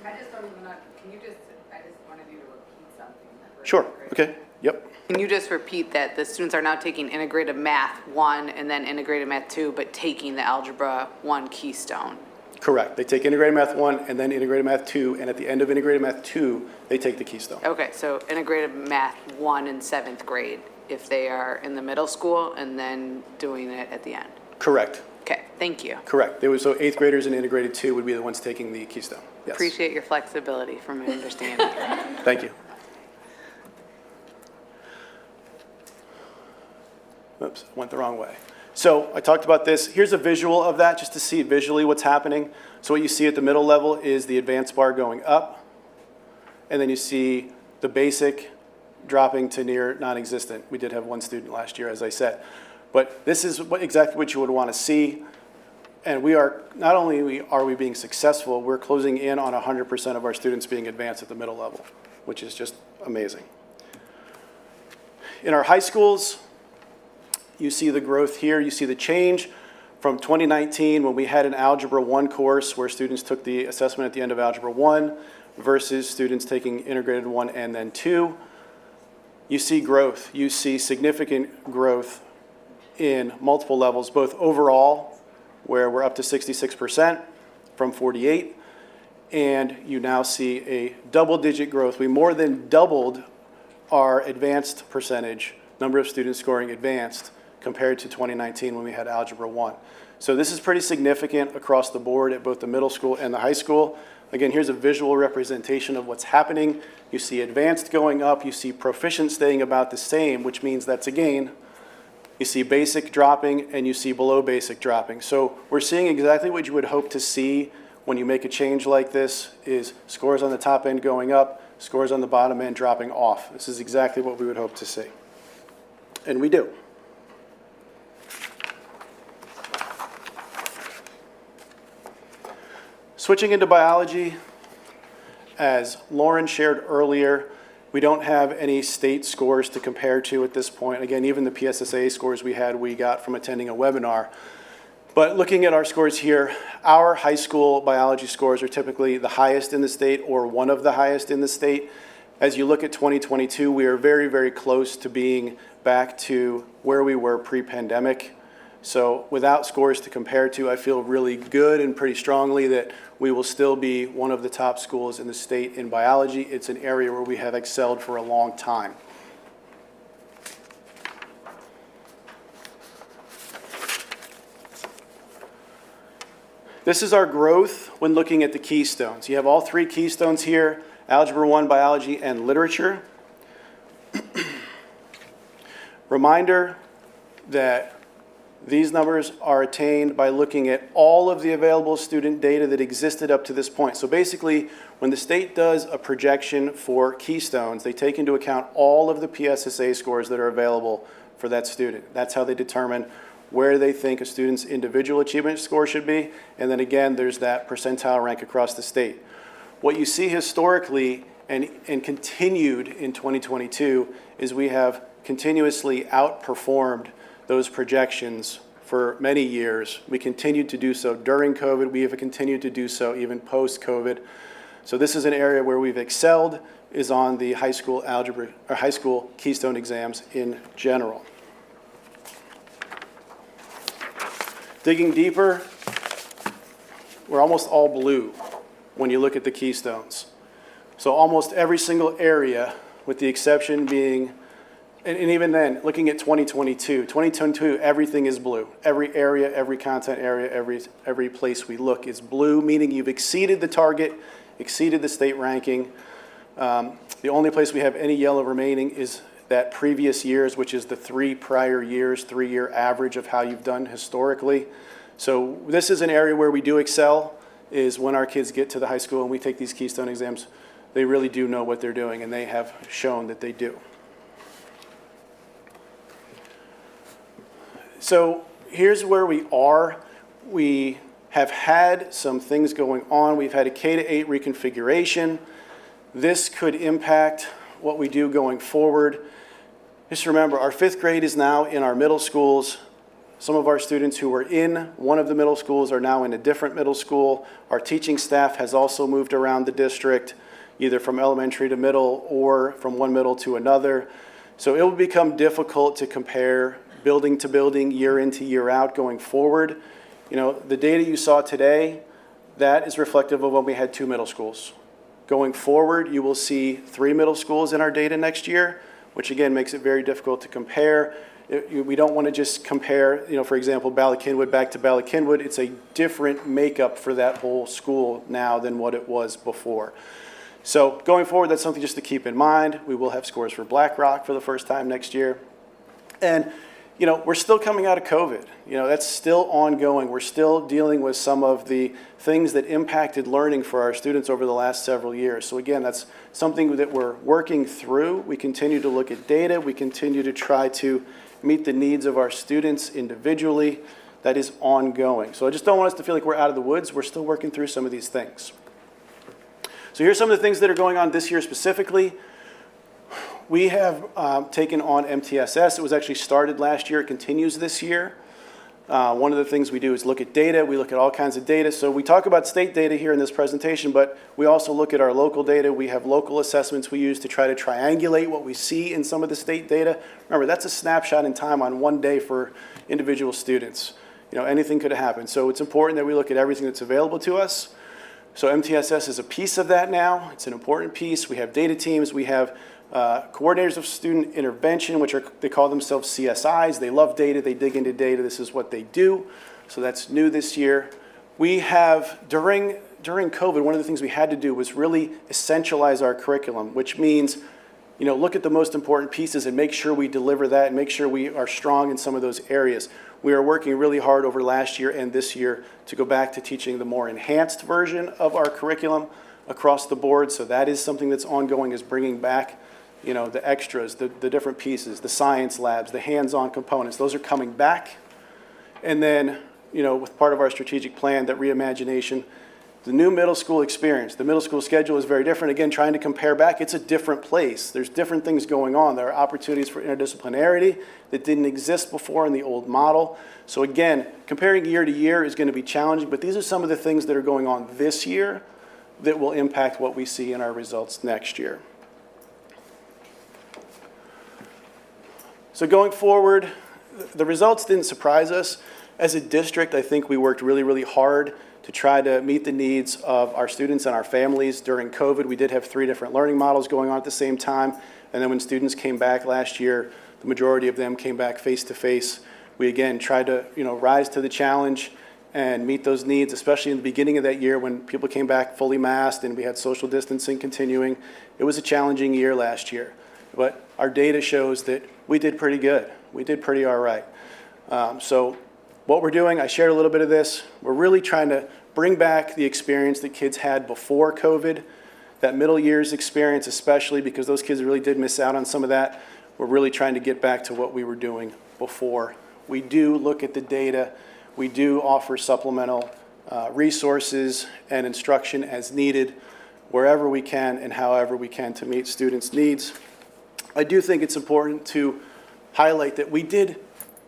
I just don't even know, I just wanted you to repeat something. Sure, okay, yep. Can you just repeat that the students are now taking integrated math 1 and then integrated math 2, but taking the Algebra 1 Keystone? Correct. They take integrated math 1 and then integrated math 2, and at the end of integrated math 2, they take the Keystone. Okay, so integrated math 1 in 7th grade, if they are in the middle school, and then doing it at the end. Correct. Okay, thank you. Correct. So 8th graders in integrated 2 would be the ones taking the Keystone. Yes. Appreciate your flexibility for my understanding. Thank you. Oops, went the wrong way. So I talked about this. Here's a visual of that just to see visually what's happening. So what you see at the middle level is the advanced bar going up, and then you see the basic dropping to near non-existent. We did have 1 student last year, as I said. But this is exactly what you would want to see. And we are, not only are we being successful, we're closing in on 100% of our students being advanced at the middle level, which is just amazing. In our high schools, you see the growth here. You see the change from 2019 when we had an Algebra 1 course where students took the assessment at the end of Algebra 1 versus students taking integrated 1 and then 2. You see growth. You see significant growth in multiple levels, both overall, where we're up to 66% from 48, and you now see a double-digit growth. We more than doubled our advanced percentage, number of students scoring advanced, compared to 2019 when we had Algebra 1. So this is pretty significant across the board at both the middle school and the high school. Again, here's a visual representation of what's happening. You see advanced going up, you see proficient staying about the same, which means that's a gain. You see basic dropping, and you see below basic dropping. So we're seeing exactly what you would hope to see when you make a change like this, is scores on the top end going up, scores on the bottom end dropping off. This is exactly what we would hope to see. And we do. Switching into biology, as Lauren shared earlier, we don't have any state scores to compare to at this point. Again, even the PSSA scores we got from attending a webinar. But looking at our scores here, our high school biology scores are typically the highest in the state or one of the highest in the state. As you look at 2022, we are very, very close to being back to where we were pre-pandemic. So without scores to compare to, I feel really good and pretty strongly that we will still be one of the top schools in the state in biology. It's an area where we have excelled for a long time. This is our growth when looking at the keystones. You have all 3 keystones here: Algebra 1, Biology, and Literature. Reminder that These numbers are attained by looking at all of the available student data that existed up to this point. So basically, when the state does a projection for Keystones, they take into account all of the PSSA scores that are available for that student. That's how they determine where they think a student's individual achievement score should be. And then again, there's that percentile rank across the state. What you see historically and continued in 2022 is we have continuously outperformed those projections for many years. We continued to do so during COVID. We have continued to do so even post-COVID. So this is an area where we've excelled, is on the high school algebra or high school Keystone exams in general. Digging deeper, we're almost all blue when you look at the Keystones. So almost every single area, with the exception being, and even then, looking at 2022, everything is blue. Every area, every content area, every place we look is blue, meaning you've exceeded the target, exceeded the state ranking. The only place we have any yellow remaining is that previous years, which is the 3 prior years, 3-year average of how you've done historically. So this is an area where we do excel, is when our kids get to the high school and we take these Keystone exams, they really do know what they're doing, and they have shown that they do. So here's where we are. We have had some things going on. We've had a K-8 reconfiguration. This could impact what we do going forward. Just remember, our 5th grade is now in our middle schools. Some of our students who were in one of the middle schools are now in a different middle school. Our teaching staff has also moved around the district, either from elementary to middle or from one middle to another. So it will become difficult to compare building to building, year in to year out going forward. You know, the data you saw today, that is reflective of when we had 2 middle schools. Going forward, you will see 3 middle schools in our data next year, which again makes it very difficult to compare. We don't want to just compare, you know, for example, Ballackinwood back to Ballackinwood. It's a different makeup for that whole school now than what it was before. So going forward, that's something just to keep in mind. We will have scores for Black Rock for the first time next year. And you know, we're still coming out of COVID. You know, that's still ongoing. We're still dealing with some of the things that impacted learning for our students over the last several years. So again, that's something that we're working through. We continue to look at data. We continue to try to meet the needs of our students individually. That is ongoing. So I just don't want us to feel like we're out of the woods. We're still working through some of these things. So here's some of the things that are going on this year specifically. We have taken on MTSS. It was actually started last year. It continues this year. One of the things we do is look at data. We look at all kinds of data. So we talk about state data here in this presentation, but we also look at our local data. We have local assessments we use to try to triangulate what we see in some of the state data. Remember, that's a snapshot in time on one day for individual students. You know, anything could have happened. So it's important that we look at everything that's available to us. So MTSS is a piece of that now. It's an important piece. We have data teams. We have coordinators of student intervention, which they call themselves CSIs. They love data. They dig into data. This is what they do. So that's new this year. We have, during COVID, one of the things we had to do was really essentialize our curriculum, which means, you know, look at the most important pieces and make sure we deliver that and make sure we are strong in some of those areas. We are working really hard over last year and this year to go back to teaching the more enhanced version of our curriculum across the board. So that is something that's ongoing, is bringing back, you know, the extras, the different pieces, the science labs, the hands-on components. Those are coming back. And then, you know, with part of our strategic plan, that reimagination, the new middle school experience. The middle school schedule is very different. Again, trying to compare back, it's a different place. There's different things going on. There are opportunities for interdisciplinarity that didn't exist before in the old model. So again, comparing year to year is going to be challenging, but these are some of the things that are going on this year that will impact what we see in our results next year. So going forward, the results didn't surprise us. As a district, I think we worked really, really hard to try to meet the needs of our students and our families. During COVID, we did have 3 different learning models going on at the same time. And then when students came back last year, the majority of them came back face-to-face. We again tried to, you know, rise to the challenge and meet those needs, especially in the beginning of that year when people came back fully masked and we had social distancing continuing. It was a challenging year last year. But our data shows that we did pretty good. We did pretty all right. So what we're doing, I shared a little bit of this. We're really trying to bring back the experience that kids had before COVID, that middle years experience especially, because those kids really did miss out on some of that. We're really trying to get back to what we were doing before. We do look at the data. We do offer supplemental resources and instruction as needed wherever we can and however we can to meet students' needs. I do think it's important to highlight that we did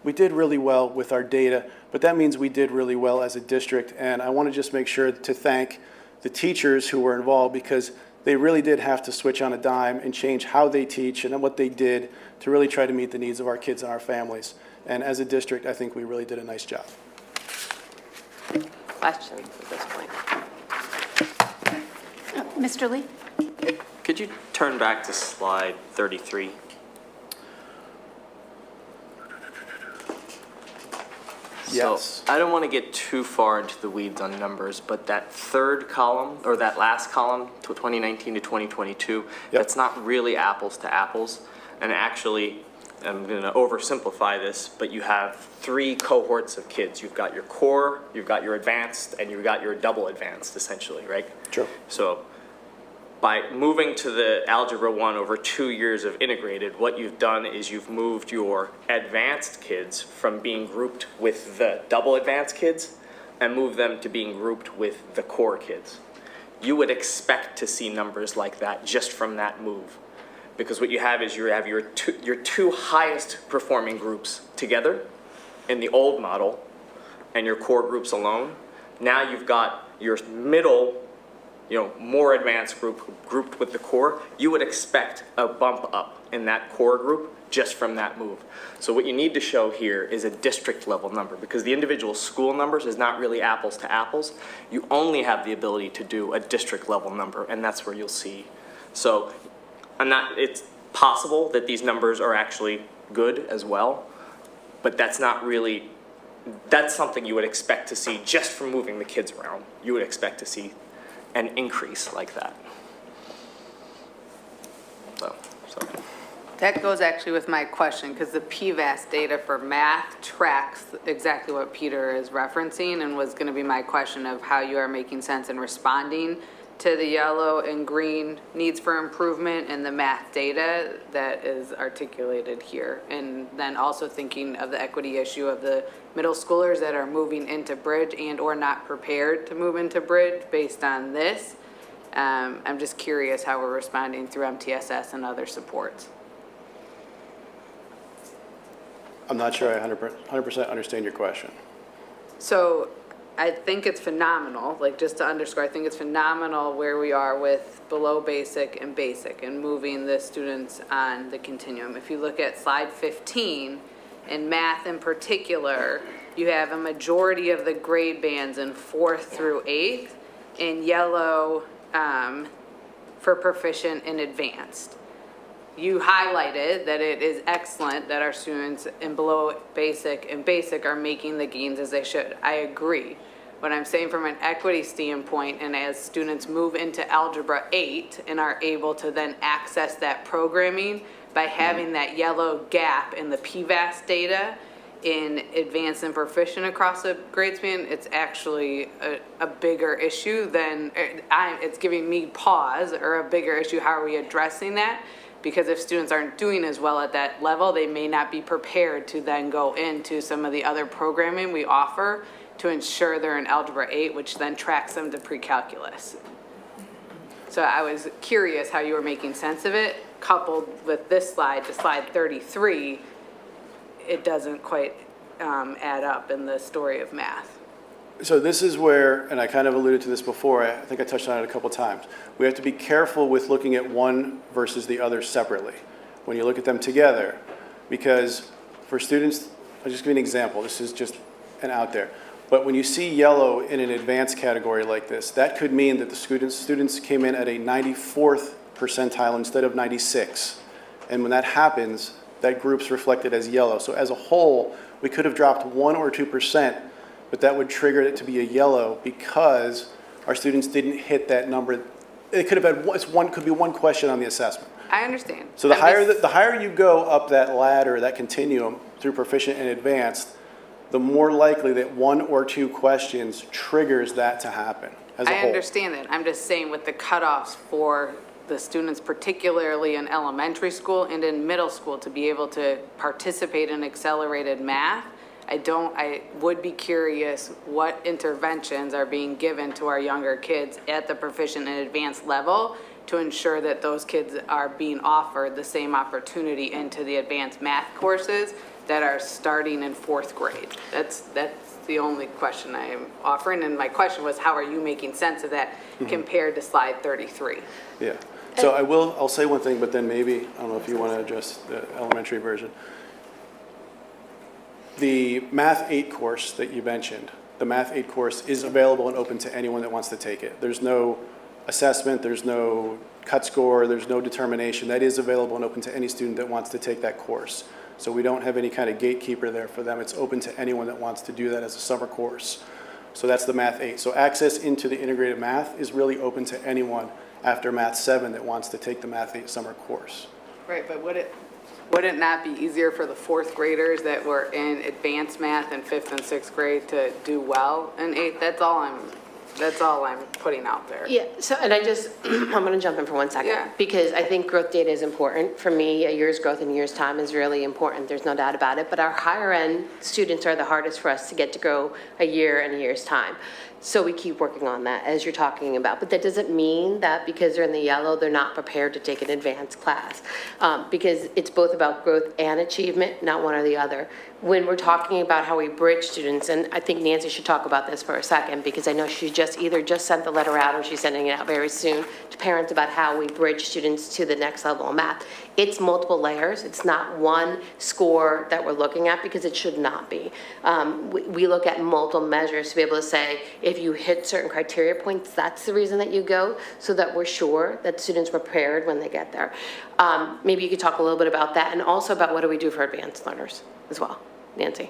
really well with our data, but that means we did really well as a district. And I want to just make sure to thank the teachers who were involved, because they really did have to switch on a dime and change how they teach and what they did to really try to meet the needs of our kids and our families. And as a district, I think we really did a nice job. Questions at this point? Mr. Lee? Could you turn back to slide 33? Yes. So I don't want to get too far into the weeds on numbers, but that third column, or that last column, to 2019 to 2022, that's not really apples to apples. And actually, I'm going to oversimplify this, but you have 3 cohorts of kids. You've got your core, you've got your advanced, and you've got your double advanced, essentially, right? True. So by moving to the Algebra 1 over 2 years of integrated, what you've done is you've moved your advanced kids from being grouped with the double advanced kids and moved them to being grouped with the core kids. You would expect to see numbers like that just from that move. Because what you have is you have your two highest performing groups together in the old model and your core groups alone. Now you've got your middle, more advanced group grouped with the core. You would expect a bump up in that core group just from that move. So what you need to show here is a district level number, because the individual school numbers is not really apples to apples. You only have the ability to do a district level number, and that's where you'll see. So it's possible that these numbers are actually good as well, but that's something you would expect to see just from moving the kids around. You would expect to see an increase like that. So. That goes actually with my question, because the PVAS data for math tracks exactly what Peter is referencing, and was going to be my question of how you are making sense in responding to the yellow and green needs for improvement in the math data that is articulated here. And then also thinking of the equity issue of the middle schoolers that are moving into Bridge and or not prepared to move into Bridge based on this. I'm just curious how we're responding through MTSS and other supports. I'm not sure I 100% understand your question. So I think it's phenomenal, like just to underscore, I think it's phenomenal where we are with below basic and moving the students on the continuum. If you look at slide 15, in math in particular, you have a majority of the grade bands in 4th through 8th in yellow for proficient and advanced. You highlighted that it is excellent that our students in below basic and basic are making the gains as they should. I agree. What I'm saying from an equity standpoint, and as students move into Algebra 8 and are able to then access that programming by having that yellow gap in the PVAS data in advanced and proficient across the grade span, it's actually a bigger issue than, it's giving me pause, or a bigger issue. How are we addressing that? Because if students aren't doing as well at that level, they may not be prepared to then go into some of the other programming we offer to ensure they're in Algebra 8, which then tracks them to pre-calculus. So I was curious how you were making sense of it, coupled with this slide, to slide 33, it doesn't quite add up in the story of math. So this is where, and I kind of alluded to this before, I think I touched on it a couple times. We have to be careful with looking at one versus the other separately when you look at them together. Because for students, I'll just give you an example. This is just an out there. But when you see yellow in an advanced category like this, that could mean that the students came in at a 94th percentile instead of 96. And when that happens, that group's reflected as yellow. So as a whole, we could have dropped 1 or 2%, but that would trigger it to be a yellow because our students didn't hit that number. It could have had could be one question on the assessment. I understand. So the higher you go up that ladder, that continuum through proficient and advanced, the more likely that 1 or 2 questions triggers that to happen as a I whole. understand that. I'm just saying with the cutoffs for the students, particularly in elementary school and in middle school, to be able to participate in accelerated math, I would be curious what interventions are being given to our younger kids at the proficient and advanced level to ensure that those kids are being offered the same opportunity into the advanced math courses that are starting in 4th grade. That's the only question I am offering, and my question was, how are you making sense of that compared to slide 33? Yeah. So I'll say one thing, but then maybe, I don't know if you want to address the elementary version. The Math 8 course that you mentioned, the Math 8 course is available and open to anyone that wants to take it. There's no assessment, there's no cut score, there's no determination. That is available and open to any student that wants to take that course. So we don't have any kind of gatekeeper there for them. It's open to anyone that wants to do that as a summer course. So that's the Math 8. So access into the integrated math is really open to anyone after Math 7 that wants to take the Math 8 summer course. Right, but would it not be easier for the 4th graders that were in advanced math in 5th and 6th grade to do well in 8th? That's all I'm putting out there. Yeah, so, and I'm gonna jump in for 1 second. Yeah. Because I think growth data is important. For me, a year's growth in a year's time is really important, there's no doubt about it. But our higher end students are the hardest for us to get to grow a year and a year's time. So we keep working on that, as you're talking about. But that doesn't mean that because they're in the yellow, they're not prepared to take an advanced class. Because it's both about growth and achievement, not one or the other. When we're talking about how we bridge students, and I think Nancy should talk about this for a second, because I know she either just sent the letter out or she's sending it out very soon to parents about how we bridge students to the next level of math. It's multiple layers. It's not one score that we're looking at, because it should not be. We look at multiple measures to be able to say, if you hit certain criteria points, that's the reason that you go, so that we're sure that students are prepared when they get there. Maybe you could talk a little bit about that, and also about what do we do for advanced learners as well. Nancy.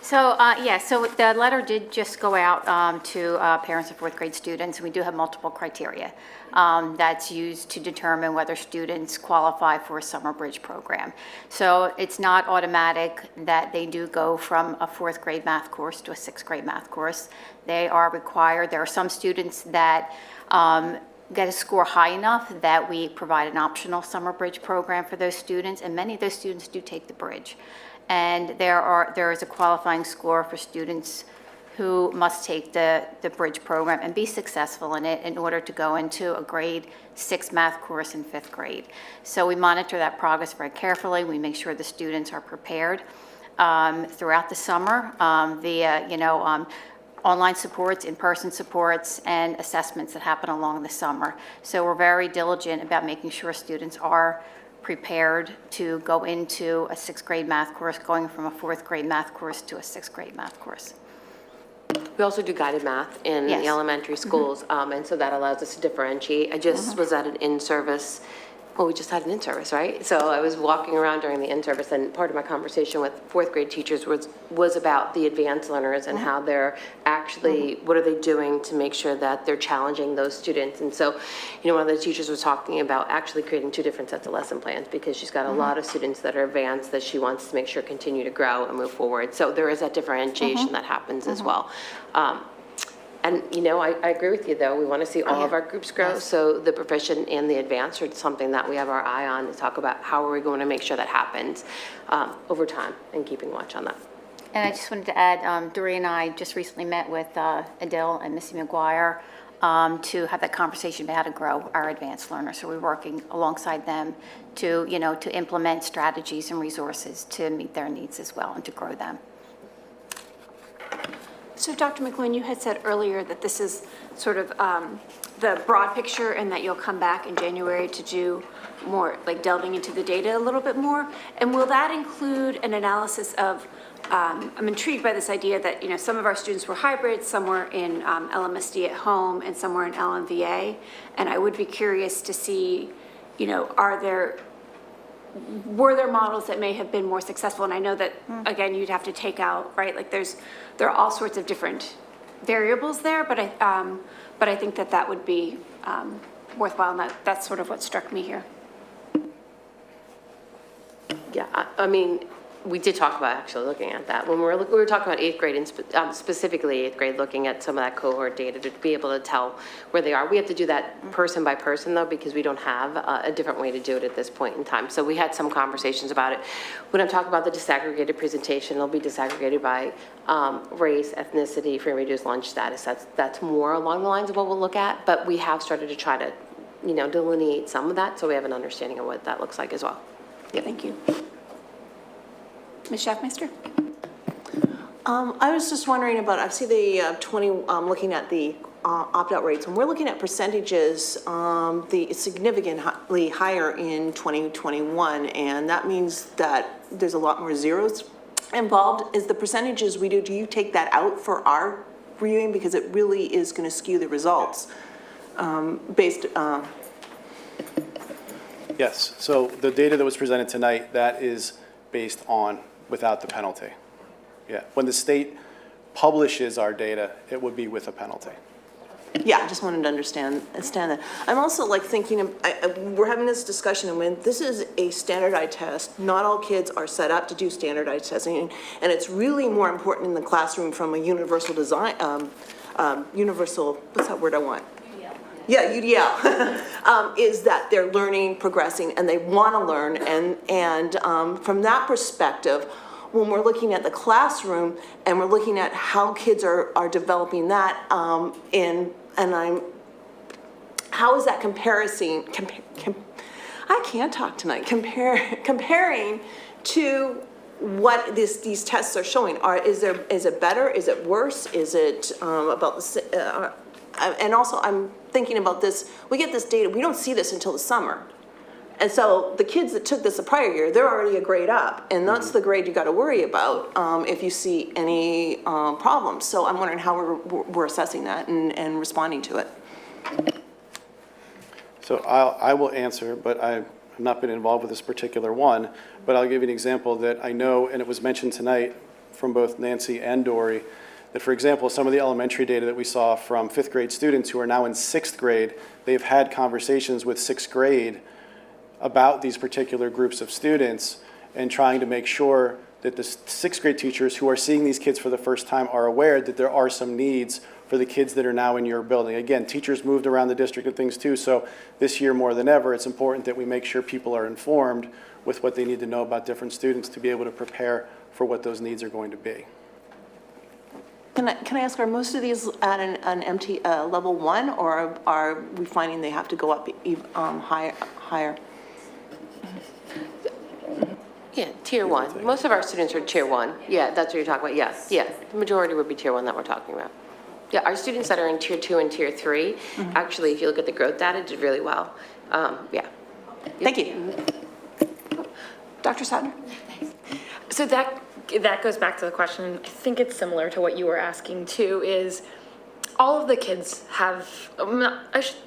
So, so the letter did just go out to parents of 4th grade students. We do have multiple criteria that's used to determine whether students qualify for a summer bridge program. So it's not automatic that they do go from a 4th grade math course to a 6th grade math course. They are required. There are some students that get a score high enough that we provide an optional summer bridge program for those students, and many of those students do take the bridge. And there is a qualifying score for students who must take the bridge program and be successful in it in order to go into a grade 6 math course in 5th grade. So we monitor that progress very carefully. We make sure the students are prepared throughout the summer via, online supports, in-person supports, and assessments that happen along the summer. So we're very diligent about making sure students are prepared to go into a 6th grade math course, going from a 4th grade math course to a 6th grade math course. We also do guided math in Yes. the elementary schools, and so that allows us to differentiate. I just was at an in-service, well, we just had an in-service, right? So I was walking around during the in-service, and part of my conversation with 4th grade teachers was about the advanced learners and how they're actually, what are they doing to make sure that they're challenging those students? And so, one of the teachers was talking about actually creating 2 different sets of lesson plans, because she's got a lot of students that are advanced that she wants to make sure continue to grow and move forward. So there is that differentiation that happens as well. And, I agree with you, though. We want to see all of our groups grow. Yes. So the proficient and the advanced are something that we have our eye on to talk about how are we going to make sure that happens over time, and keeping watch on that. And I just wanted to add, Dory and I just recently met with Adele and Missy McGuire to have that conversation about how to grow our advanced learners. So we're working alongside them to, to implement strategies and resources to meet their needs as well and to grow them. So Dr. McLuhan, you had said earlier that this is sort of the broad picture, and that you'll come back in January to do more, like delving into the data a little bit more. And will that include an analysis of, I'm intrigued by this idea that, some of our students were hybrid, some were in Lmsb at home, and some were in LMVA. And I would be curious to see, were there models that may have been more successful? And I know that, again, you'd have to take out, right? Like there are all sorts of different variables there, but I think that would be worthwhile, and that's sort of what struck me here. Yeah, I mean, we did talk about actually looking at that. When we were talking about eighth grade and specifically eighth grade, looking at some of that cohort data to be able to tell where they are. We have to do that person by person though, because we don't have a different way to do it at this point in time. So we had some conversations about it. When I'm talking about the disaggregated presentation, it'll be disaggregated by race, ethnicity, free and reduced lunch status. That's more along the lines of what we'll look at, but we have started to try to, delineate some of that so we have an understanding of what that looks like as well. Yeah, thank you. Ms. Schaffmeister? I was just wondering about, I see the looking at the opt-out rates. When we're looking at percentages, it's significantly higher in 2021, and that means that there's a lot more zeros involved. Is the percentages we do you take that out for our reviewing? Because it really is going to skew the results based. Yes, so the data that was presented tonight, that is based on without the penalty. Yeah, when the state publishes our data, it would be with a penalty. Yeah, I just wanted to understand that. I'm also like thinking, we're having this discussion, and when this is a standardized test, not all kids are set up to do standardized testing, and it's really more important in the classroom from a universal design, universal, what's that word I want? Yeah, UDL, is that they're learning, progressing, and they want to learn, and from that perspective, when we're looking at the classroom and we're looking at how kids are developing that, how is that I can't talk tonight, comparing to what these tests are showing? Is it better? Is it worse? Is it about the and also I'm thinking about this, we get this data, we don't see this until the summer. And so the kids that took this the prior year, they're already a grade up, and that's the grade you got to worry about if you see any problems. So I'm wondering how we're assessing that and responding to it. So I will answer, but I've not been involved with this particular one, but I'll give you an example that I know, and it was mentioned tonight from both Nancy and Dory, that, for example, some of the elementary data that we saw from fifth grade students who are now in sixth grade, they've had conversations with sixth grade about these particular groups of students and trying to make sure that the sixth grade teachers who are seeing these kids for the first time are aware that there are some needs for the kids that are now in your building. Again, teachers moved around the district and things too, so this year more than ever, it's important that we make sure people are informed with what they need to know about different students to be able to prepare for what those needs are going to be. Can I ask, are most of these at an MT level 1, or are we finding they have to go up higher? Yeah, tier 1. Most of our students are tier 1. Yeah, that's what you're talking about. Yes, yeah. The majority would be tier 1 that we're talking about. Yeah, our students that are in tier 2 and tier 3, actually, if you look at the growth data, did really well. Yeah. Thank you. Dr. Sadner? So that goes back to the question, I think it's similar to what you were asking too, is all of the kids have,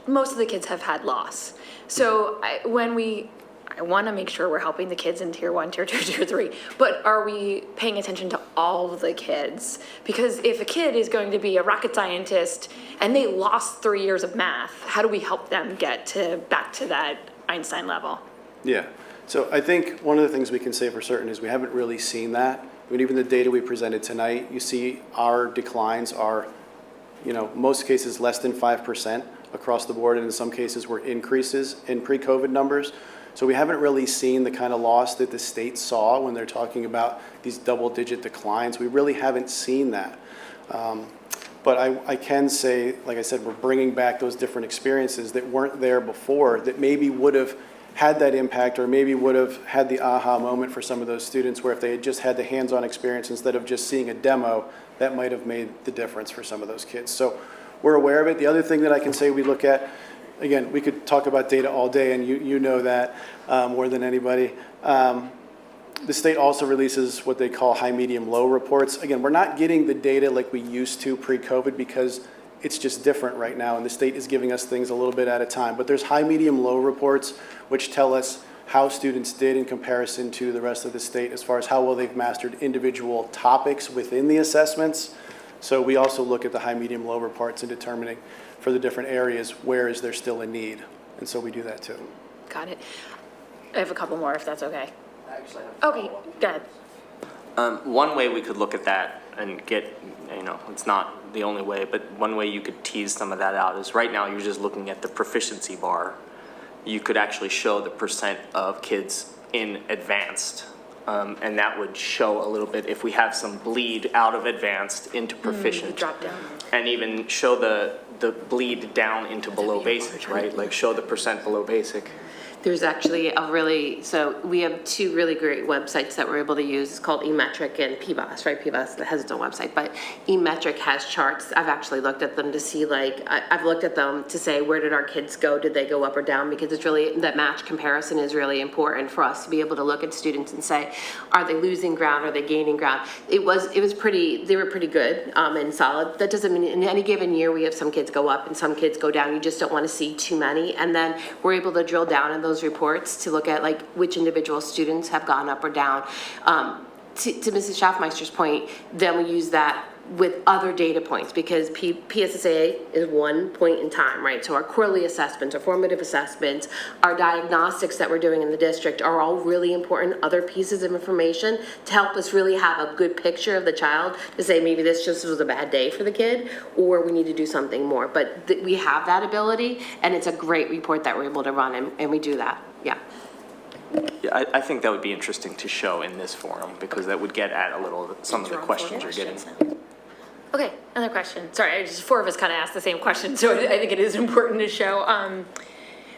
most of the kids have had loss. So I want to make sure we're helping the kids in tier 1, tier 2, tier 3, but are we paying attention to all of the kids? Because if a kid is going to be a rocket scientist and they lost 3 years of math, how do we help them get back to that Einstein level? Yeah, so I think one of the things we can say for certain is we haven't really seen that. I mean, even the data we presented tonight, you see our declines are, most cases less than 5% across the board, and in some cases were increases in pre-COVID numbers. So we haven't really seen the kind of loss that the state saw when they're talking about these double-digit declines. We really haven't seen that. But I can say, like I said, we're bringing back those different experiences that weren't there before that maybe would have had that impact or maybe would have had the aha moment for some of those students where if they had just had the hands-on experience instead of just seeing a demo, that might have made the difference for some of those kids. So we're aware of it. The other thing that I can say we look at, again, we could talk about data all day, and you know that more than anybody. The state also releases what they call high, medium, low reports. Again, we're not getting the data like we used to pre-COVID because it's just different right now, and the state is giving us things a little bit at a time. But there's high, medium, low reports, which tell us how students did in comparison to the rest of the state as far as how well they've mastered individual topics within the assessments. So we also look at the high, medium, low reports and determining for the different areas where is there still a need. And so we do that too. Got it. I have a couple more if that's okay. Okay, good. One way we could look at that and get, it's not the only way, but one way you could tease some of that out is right now you're just looking at the proficiency bar. You could actually show the percent of kids in advanced, and that would show a little bit if we have some bleed out of advanced into proficient. Drop down. And even show the bleed down into below basic, right? Like show the percent below basic. There's actually so we have two really great websites that we're able to use. It's called eMetric and PBOS, right? PBOS has its own website, but eMetric has charts. I've actually looked at them to see, I've looked at them to say, where did our kids go? Did they go up or down? Because it's really, that match comparison is really important for us to be able to look at students and say, are they losing ground? Are they gaining ground? They were pretty good and solid. That doesn't mean in any given year we have some kids go up and some kids go down. You just don't want to see too many. And then we're able to drill down in those reports to look at which individual students have gone up or down. To Mrs. Schaffmeister's point, then we use that with other data points because PSSA is one point in time, right? So our quarterly assessments, our formative assessments, our diagnostics that we're doing in the district are all really important other pieces of information to help us really have a good picture of the child to say maybe this just was a bad day for the kid or we need to do something more. But we have that ability and it's a great report that we're able to run and we do that, yeah. Yeah, I think that would be interesting to show in this forum because that would get at a little of some of the questions you're getting. Okay, another question. Sorry, four of us kind of asked the same question, so I think it is important to show.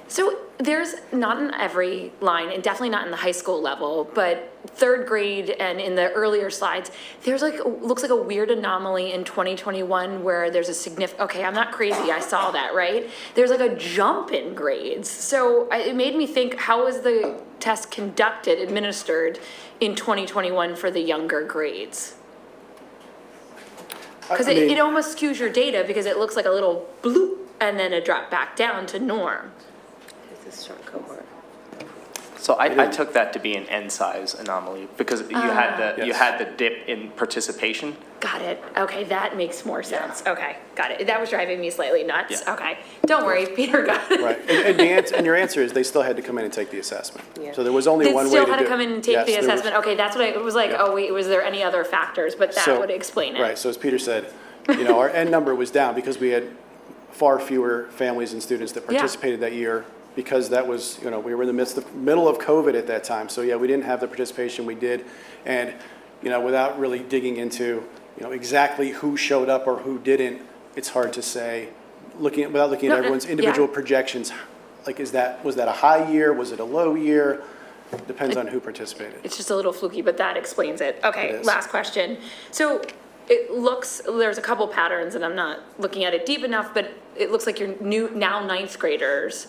So there's not in every line, and definitely not in the high school level, but third grade and in the earlier slides, there's looks like a weird anomaly in 2021 where there's a significant, okay, I'm not crazy, I saw that, right? There's a jump in grades. So it made me think, how was the test administered in 2021 for the younger grades? Because it almost skews your data because it looks like a little bloop and then a drop back down to norm. This is short cohort. So I took that to be an N size anomaly because you had the dip in participation. Got it. Okay, that makes more sense. Okay, got it. That was driving me slightly nuts. Yeah. Okay, don't worry, Peter got it. Right, and your answer is they still had to come in and take the assessment. Yeah. So there was only one way to do it. They still had to come in and take the assessment. Okay, that's what I was like. Yeah. Oh wait, was there any other factors? But that would explain it. Right. So as Peter said, our N number was down because we had far fewer families and students that participated that year. Because that was, we were in the middle of COVID at that time. So yeah, we didn't have the participation we did. And, without really digging into, exactly who showed up or who didn't, it's hard to say, without looking at everyone's individual projections, was that a high year? Was it a low year? Depends on who participated. It's just a little fluky, but that explains it. Okay, It is. last question. So there's a couple patterns and I'm not looking at it deep enough, but it looks like your now ninth graders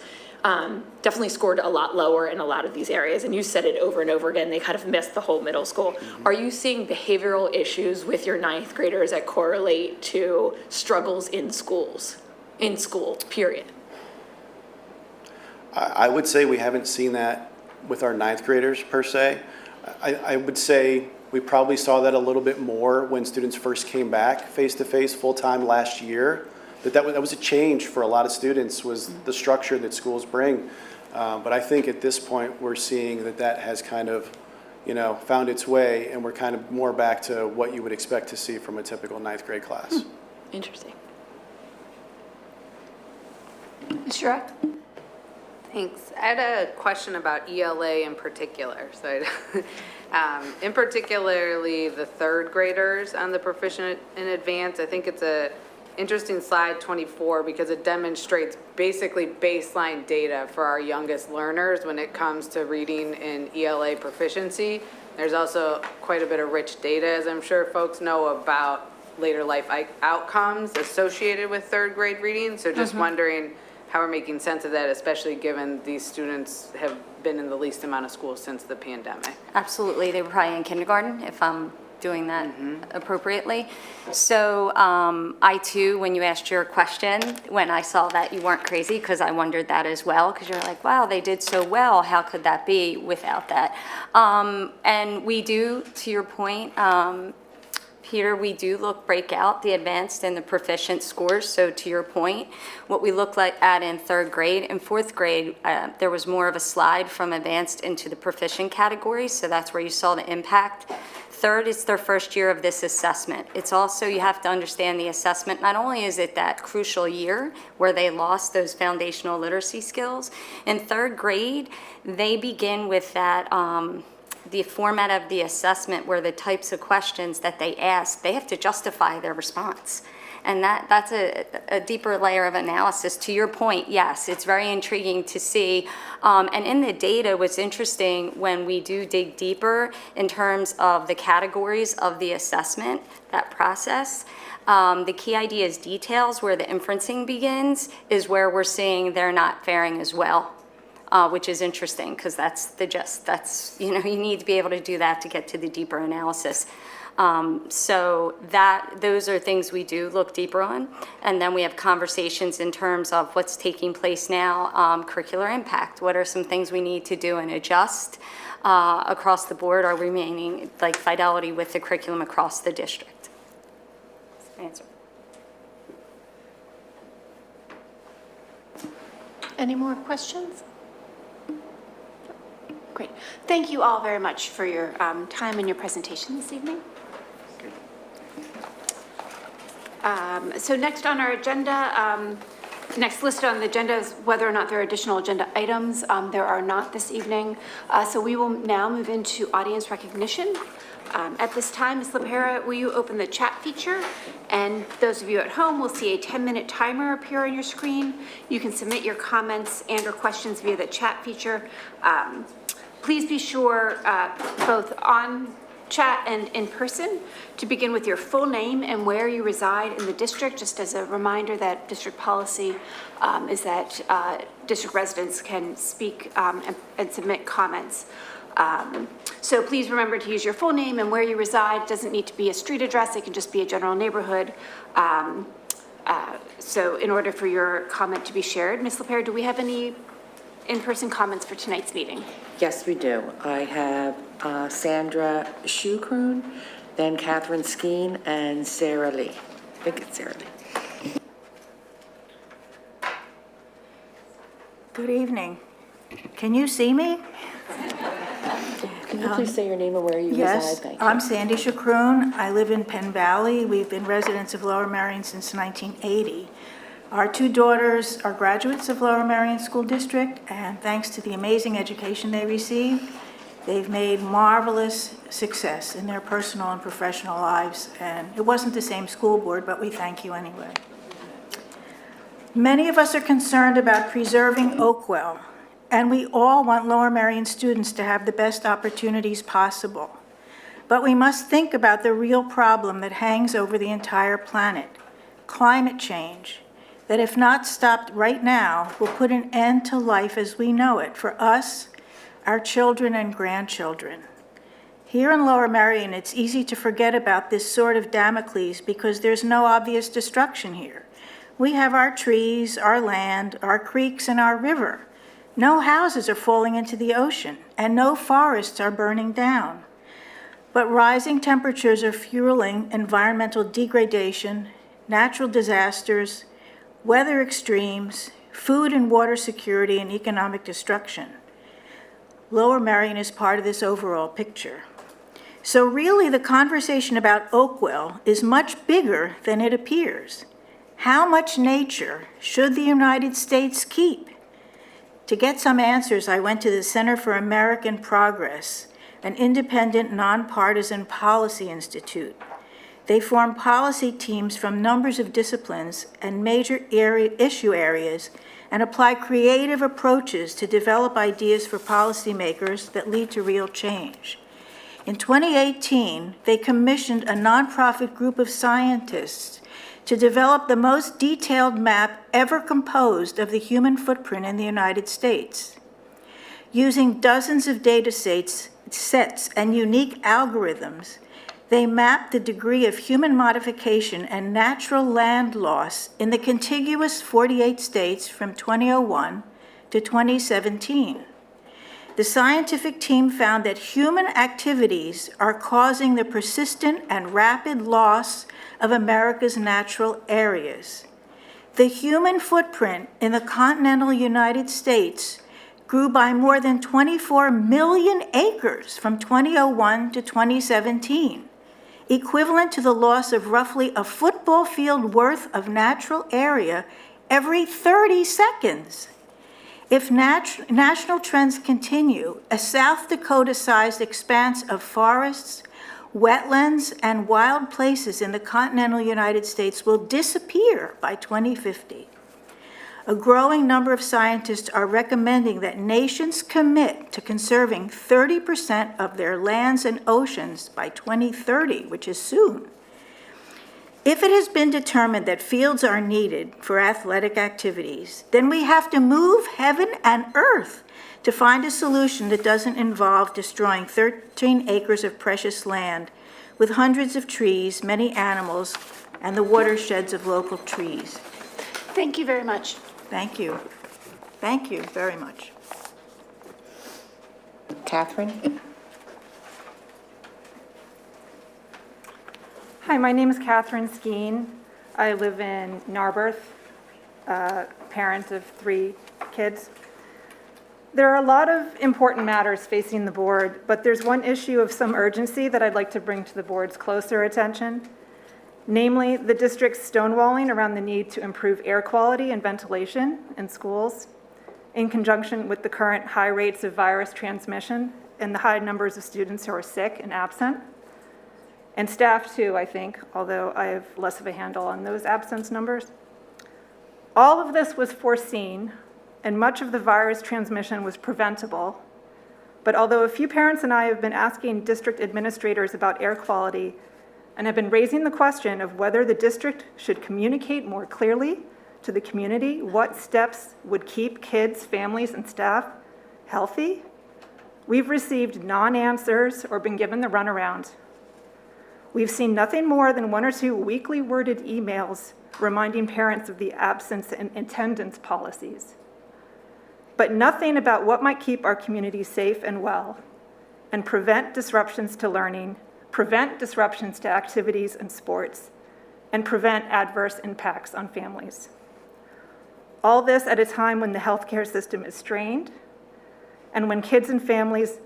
definitely scored a lot lower in a lot of these areas. And you said it over and over again, they kind of missed the whole middle school. Mm-hmm. Are you seeing behavioral issues with your ninth graders that correlate to struggles in school, period? I would say we haven't seen that with our ninth graders per se. I would say we probably saw that a little bit more when students first came back face-to-face full-time last year. That was a change for a lot of students, was the structure that schools bring. But I think at this point, we're seeing that has kind of, found its way, and we're kind of more back to what you would expect to see from a typical ninth grade class. Interesting. Ms. Shrek? Thanks. I had a question about ELA in particular. So, in particularly the third graders on the proficient in advance. I think it's a interesting slide 24 because it demonstrates basically baseline data for our youngest learners when it comes to reading and ELA proficiency. There's also quite a bit of rich data, as I'm sure folks know, about later life outcomes associated with third grade reading. So just wondering how we're making sense of that, especially given these students have been in the least amount of school since the pandemic. Absolutely. They were probably in kindergarten, if I'm doing that appropriately. So I too, when you asked your question, when I saw that, you weren't crazy, because I wondered that as well, because you're like, wow, they did so well. How could that be without that? And we do, to your point, Peter, we do break out the advanced and the proficient scores. So to your point, what we look at in third grade and fourth grade, there was more of a slide from advanced into the proficient category. So that's where you saw the impact. Third, it's their first year of this assessment. It's also, you have to understand the assessment. Not only is it that crucial year where they lost those foundational literacy skills, in third grade, they begin with that, the format of the assessment where the types of questions that they ask, they have to justify their response. And that's a deeper layer of analysis. To your point, yes, it's very intriguing to see. And in the data, what's interesting when we do dig deeper in terms of the categories of the assessment, that process, the key idea is details, where the inferencing begins, is where we're seeing they're not faring as well. Which is interesting because that's you need to be able to do that to get to the deeper analysis. So those are things we do look deeper on. And then we have conversations in terms of what's taking place now, curricular impact. What are some things we need to do and adjust across the board, or remaining like fidelity with the curriculum across the district? Answer. Any more questions? Great. Thank you all very much for your time and your presentation this evening. So next on our agenda, next listed on the agenda is whether or not there are additional agenda items. There are not this evening. So we will now move into audience recognition. At this time, Ms. LaPera, will you open the chat feature? And those of you at home will see a 10-minute timer appear on your screen. You can submit your comments and or questions via the chat feature. Please be sure, both on chat and in person, to begin with your full name and where you reside in the district, just as a reminder that district policy is that district residents can speak and submit comments. So please remember to use your full name and where you reside. It doesn't need to be a street address, it can just be a general neighborhood. So in order for your comment to be shared, Ms. LaPera, do we have any in-person comments for tonight's meeting? Yes, we do. I have Sandra Shukroon, then Catherine Skeen, and Sarah Lee. I think it's Sarah Lee. Good evening. Can you see me? Can you please say your name and where you reside? Yes, Thank you. I'm Sandy Shukroon. I live in Penn Valley. We've been residents of Lower Merion since 1980. Our two daughters are graduates of Lower Merion School District, and thanks to the amazing education they received, they've made marvelous success in their personal and professional lives. And it wasn't the same school board, but we thank you anyway. Many of us are concerned about preserving Oakwell, and we all want Lower Merion students to have the best opportunities possible. But we must think about the real problem that hangs over the entire planet, climate change, that if not stopped right now, will put an end to life as we know it for us, our children and grandchildren. Here in Lower Merion, it's easy to forget about this sword of Damocles because there's no obvious destruction here. We have our trees, our land, our creeks, and our river. No houses are falling into the ocean, and no forests are burning down. But rising temperatures are fueling environmental degradation, natural disasters, weather extremes, food and water security, and economic destruction. Lower Merion is part of this overall picture. So really, the conversation about Oakwell is much bigger than it appears. How much nature should the United States keep? To get some answers, I went to the Center for American Progress, an independent, nonpartisan policy institute. They form policy teams from numbers of disciplines and major issue areas and apply creative approaches to develop ideas for policymakers that lead to real change. In 2018, they commissioned a nonprofit group of scientists to develop the most detailed map ever composed of the human footprint in the United States. Using dozens of data sets and unique algorithms, they mapped the degree of human modification and natural land loss in the contiguous 48 states from 2001 to 2017. the scientific team found that human activities are causing the persistent and rapid loss of America's natural areas. The human footprint in the continental United States grew by more than 24 million acres from 2001 to 2017, equivalent to the loss of roughly a football field worth of natural area every 30 seconds. If national trends continue, a South Dakota-sized expanse of forests, wetlands, and wild places in the continental United States will disappear by 2050. A growing number of scientists are recommending that nations commit to conserving 30% of their lands and oceans by 2030, which is soon. If it has been determined that fields are needed for athletic activities, then we have to move heaven and earth to find a solution that doesn't involve destroying 13 acres of precious land with hundreds of trees, many animals, and the watersheds of local trees. Thank you very much. Thank you. Thank you very much. Catherine? Hi, my name is Catherine Skeen. I live in Narberth, parent of 3 kids. There are a lot of important matters facing the board, but there's one issue of some urgency that I'd like to bring to the board's closer attention, namely the district's stonewalling around the need to improve air quality and ventilation in schools in conjunction with the current high rates of virus transmission and the high numbers of students who are sick and absent. And staff too, I think, although I have less of a handle on those absence numbers. All of this was foreseen, and much of the virus transmission was preventable. But although a few parents and I have been asking district administrators about air quality and have been raising the question of whether the district should communicate more clearly to the community what steps would keep kids, families, and staff healthy, we've received non-answers or been given the runaround. We've seen nothing more than 1 or 2 weekly worded emails reminding parents of the absence and attendance policies, but nothing about what might keep our community safe and well and prevent disruptions to learning, prevent disruptions to activities and sports, and prevent adverse impacts on families. All this at a time when the healthcare system is strained and when kids and families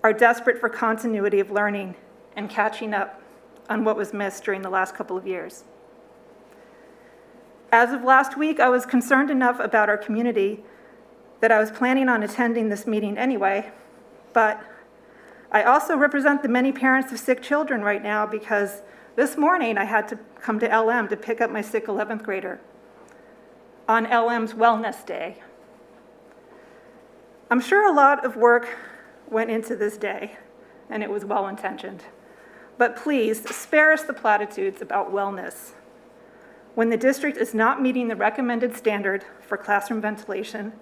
are desperate for continuity of learning and catching up on what was missed during the last couple of years. As of last week, I was concerned enough about our community that I was planning on attending this meeting anyway, but I also represent the many parents of sick children right now because this morning I had to come to LM to pick up my sick 11th grader on LM's Wellness Day. I'm sure a lot of work went into this day, and it was well-intentioned. But please, spare us the platitudes about wellness. When the district is not meeting the recommended standard for classroom ventilation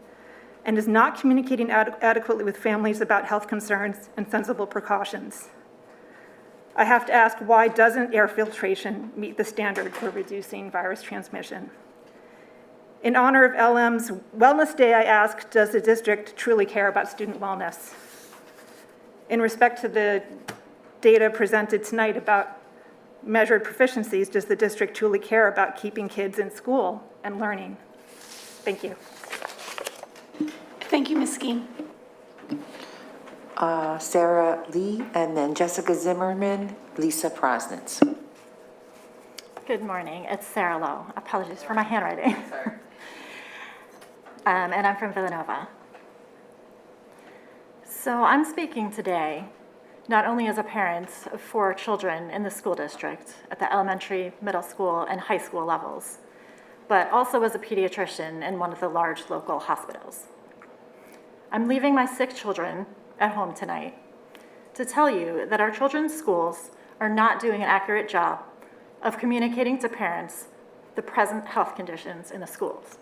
and is not communicating adequately with families about health concerns and sensible precautions. I have to ask, why doesn't air filtration meet the standard for reducing virus transmission? In honor of LM's Wellness Day, I ask, does the district truly care about student wellness? In respect to the data presented tonight about measured proficiencies, does the district truly care about keeping kids in school and learning? Thank you. Thank you, Ms. Skeen. Sarah Lee, and then Jessica Zimmerman, Lisa Prosnitz. Good morning, it's Sarah Lowe. Apologies for my handwriting. And I'm from Villanova. So I'm speaking today not only as a parent of 4 children in the school district at the elementary, middle school, and high school levels, but also as a pediatrician in one of the large local hospitals. I'm leaving my sick children at home tonight to tell you that our children's schools are not doing an accurate job of communicating to parents the present health conditions in the schools.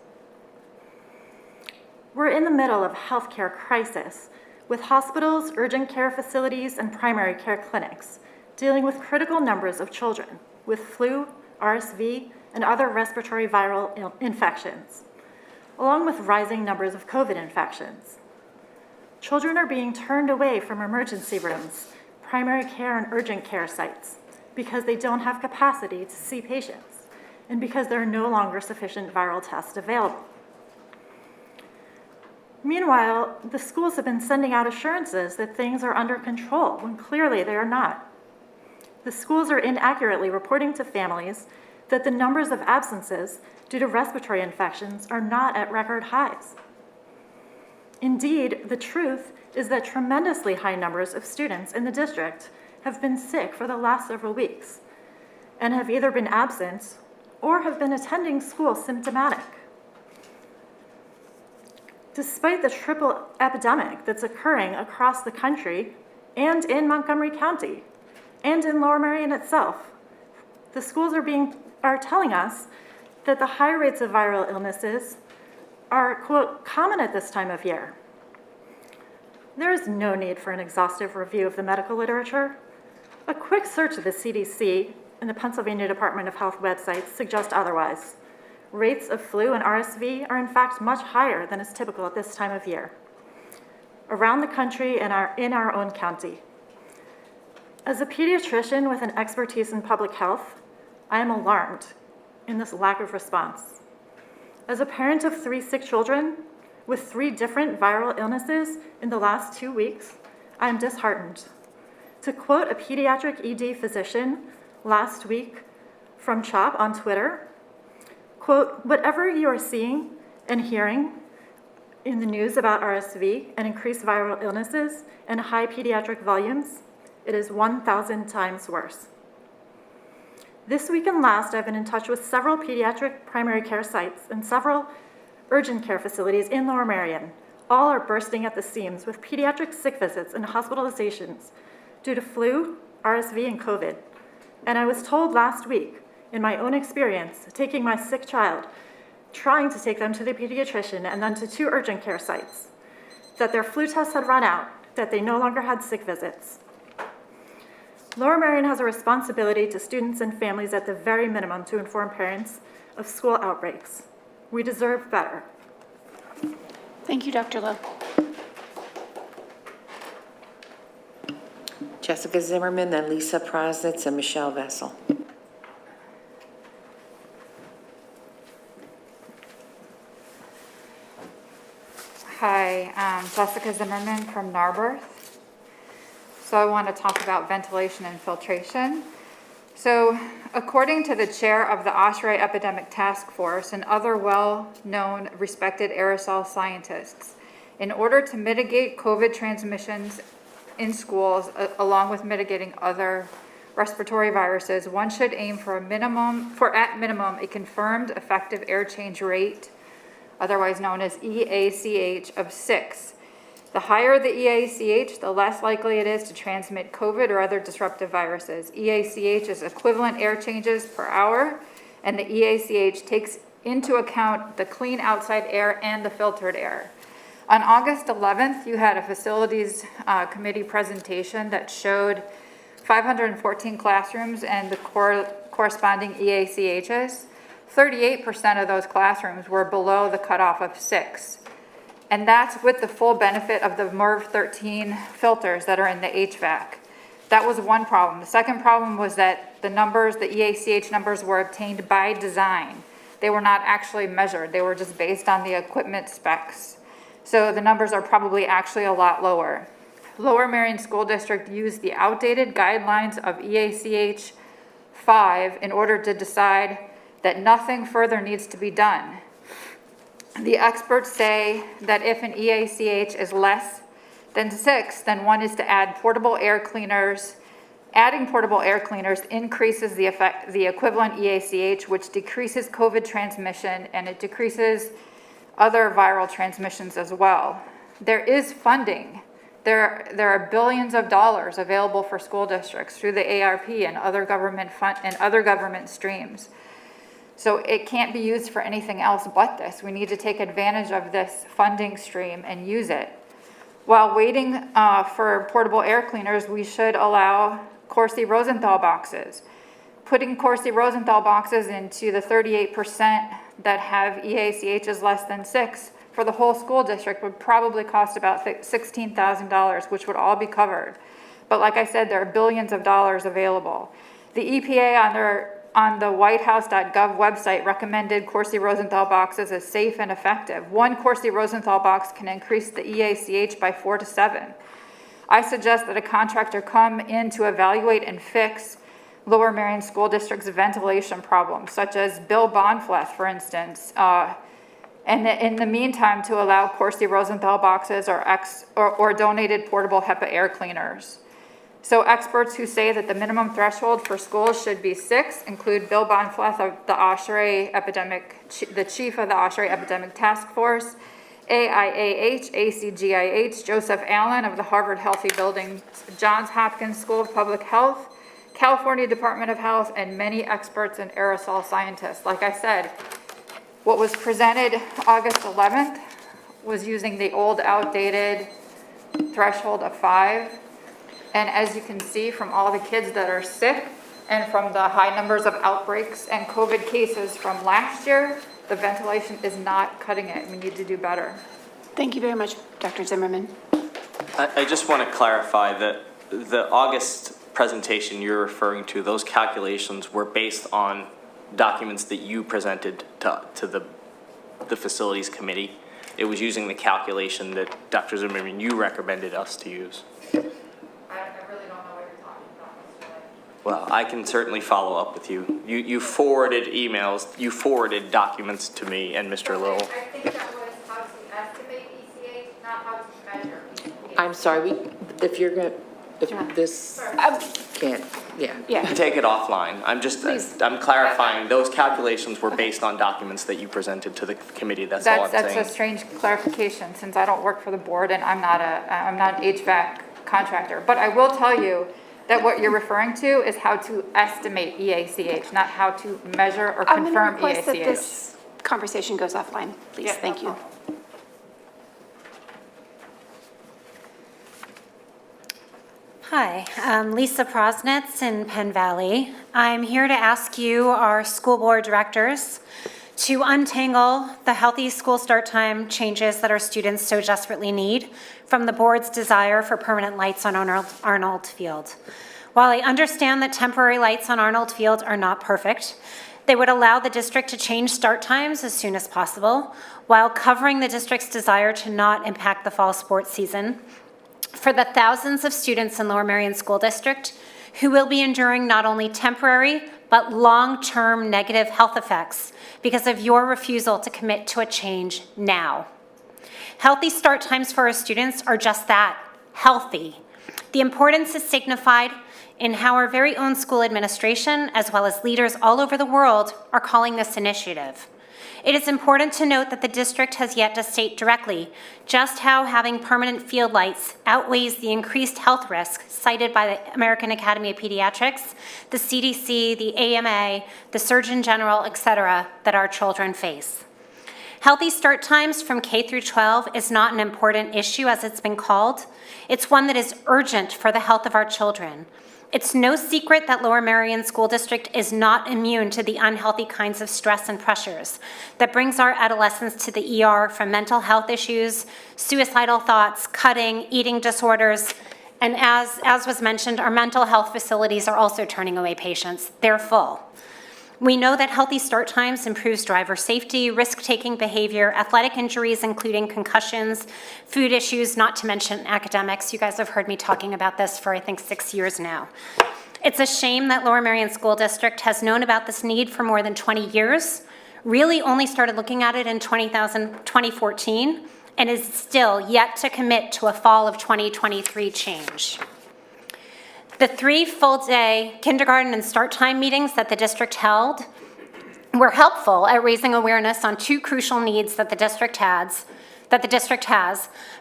We're in the middle of a healthcare crisis with hospitals, urgent care facilities, and primary care clinics dealing with critical numbers of children with flu, RSV, and other respiratory viral infections, along with rising numbers of COVID infections. Children are being turned away from emergency rooms, primary care and urgent care sites because they don't have capacity to see patients and because there are no longer sufficient viral tests available. Meanwhile, the schools have been sending out assurances that things are under control when clearly they are not. The schools are inaccurately reporting to families that the numbers of absences due to respiratory infections are not at record highs. Indeed, the truth is that tremendously high numbers of students in the district have been sick for the last several weeks and have either been absent or have been attending school symptomatic. Despite the triple epidemic that's occurring across the country and in Montgomery County and in Lower Merion itself, the schools are telling us that the high rates of viral illnesses are, quote, common at this time of year. There is no need for an exhaustive review of the medical literature. A quick search of the CDC and the Pennsylvania Department of Health websites suggest otherwise. Rates of flu and RSV are in fact much higher than is typical at this time of year around the country and in our own county. As a pediatrician with an expertise in public health, I am alarmed in this lack of response. As a parent of 3 sick children with 3 different viral illnesses in the last 2 weeks, I am disheartened. To quote a pediatric ED physician last week from CHOP on Twitter, quote, "Whatever you are seeing and hearing in the news about RSV and increased viral illnesses and high pediatric volumes, it is 1,000 times worse." This week and last, I've been in touch with several pediatric primary care sites and several urgent care facilities in Lower Merion. All are bursting at the seams with pediatric sick visits and hospitalizations due to flu, RSV, and COVID. And I was told last week, in my own experience, taking my sick child, trying to take them to the pediatrician and then to 2 urgent care sites, that their flu tests had run out, that they no longer had sick visits. Lower Merion has a responsibility to students and families at the very minimum to inform parents of school outbreaks. We deserve better. Thank you, Dr. Lowe. Jessica Zimmerman, then Lisa Prosnitz and Michelle Vessel. Hi, Jessica Zimmerman from Narberth. So I want to talk about ventilation and filtration. So according to the chair of the Osprey Epidemic Task Force and other well-known respected aerosol scientists, in order to mitigate COVID transmissions in schools, along with mitigating other respiratory viruses, one should aim for at minimum, a confirmed effective air change rate, otherwise known as EACH, of 6. The higher the EACH, the less likely it is to transmit COVID or other disruptive viruses. EACH is equivalent air changes per hour, and the EACH takes into account the clean outside air and the filtered air. On August 11th, you had a facilities committee presentation that showed 514 classrooms and the corresponding EACHs. 38% of those classrooms were below the cutoff of 6. And that's with the full benefit of the MERV 13 filters that are in the HVAC. That was one problem. The second problem was that the numbers, the EACH numbers, were obtained by design. They were not actually measured. They were just based on the equipment specs. So the numbers are probably actually a lot lower. Lower Merion School District used the outdated guidelines of EACH 5 in order to decide that nothing further needs to be done. The experts say that if an EACH is less than 6, then one is to add portable air cleaners. Adding portable air cleaners increases the equivalent EACH, which decreases COVID transmission, and it decreases other viral transmissions as well. There is funding. There are billions of dollars available for school districts through the ARP and other government streams. So it can't be used for anything else but this. We need to take advantage of this funding stream and use it. While waiting for portable air cleaners, we should allow Corsi-Rosenthal boxes. Putting Corsi-Rosenthal boxes into the 38% that have EACHs less than 6 for the whole school district would probably cost about $16,000, which would all be covered. But like I said, there are billions of dollars available. The EPA on the whitehouse.gov website recommended Corsi Rosenthal boxes as safe and effective. One Corsi Rosenthal box can increase the EACH by 4 to 7. I suggest that a contractor come in to evaluate and fix Lower Merion School District's ventilation problems, such as Bill Bonfleth, for instance, and in the meantime, to allow Corsi Rosenthal boxes or donated portable HEPA air cleaners. So experts who say that the minimum threshold for schools should be 6 include Bill Bonfleth of the the chief of the Oshery Epidemic Task Force, AIAH, ACGIH, Joseph Allen of the Harvard Healthy Buildings, Johns Hopkins School of Public Health, California Department of Health, and many experts and aerosol scientists. Like I said, what was presented August 11th was using the old outdated threshold of 5. And as you can see from all the kids that are sick and from the high numbers of outbreaks and COVID cases from last year, the ventilation is not cutting it. We need to do better. Thank you very much, Dr. Zimmerman. I just want to clarify that the August presentation you're referring to, those calculations were based on documents that you presented to the facilities committee. It was using the calculation that Dr. Zimmerman, you recommended us to use. I really don't know what you're talking about, Mr. Lake. Well, I can certainly follow up with you. You forwarded emails, you forwarded documents to me and Mr. Little. I think that was how to estimate ECH, not how to measure ECH. I'm sorry, if you're going to, this can't, Yeah. Take it offline. I'm clarifying, those calculations were based on documents that you presented to the committee, that's all I'm saying. That's a strange clarification, since I don't work for the board and I'm not an HVAC contractor. But I will tell you that what you're referring to is how to estimate EACH, not how to measure or I'm confirm going to request that EACH. this conversation goes offline, please. Yeah, Thank no you. problem. Hi, I'm Lisa Prosnitz in Penn Valley. I'm here to ask you, our school board directors, to untangle the healthy school start time changes that our students so desperately need from the board's desire for permanent lights on Arnold Field. While I understand that temporary lights on Arnold Field are not perfect, they would allow the district to change start times as soon as possible while covering the district's desire to not impact the fall sports season for the thousands of students in Lower Merion School District who will be enduring not only temporary but long-term negative health effects because of your refusal to commit to a change now. Healthy start times for our students are just that, healthy. The importance is signified in how our very own school administration, as well as leaders all over the world, are calling this initiative. It is important to note that the district has yet to state directly just how having permanent field lights outweighs the increased health risk cited by the American Academy of Pediatrics, the CDC, the AMA, the Surgeon General, etc., that our children face. Healthy start times from K through 12 is not an important issue as it's been called. It's one that is urgent for the health of our children. It's no secret that Lower Merion School District is not immune to the unhealthy kinds of stress and pressures that brings our adolescents to the ER from mental health issues, suicidal thoughts, cutting, eating disorders, and as was mentioned, our mental health facilities are also turning away patients. They're full. We know that healthy start times improves driver safety, risk-taking behavior, athletic injuries, including concussions, food issues, not to mention academics. You guys have heard me talking about this for, I think, 6 years now. It's a shame that Lower Merion School District has known about this need for more than 20 years, really only started looking at it in 2014, and is still yet to commit to a fall of 2023 change. The 3 full-day kindergarten and start time meetings that the district held were helpful at raising awareness on 2 crucial needs that the district has,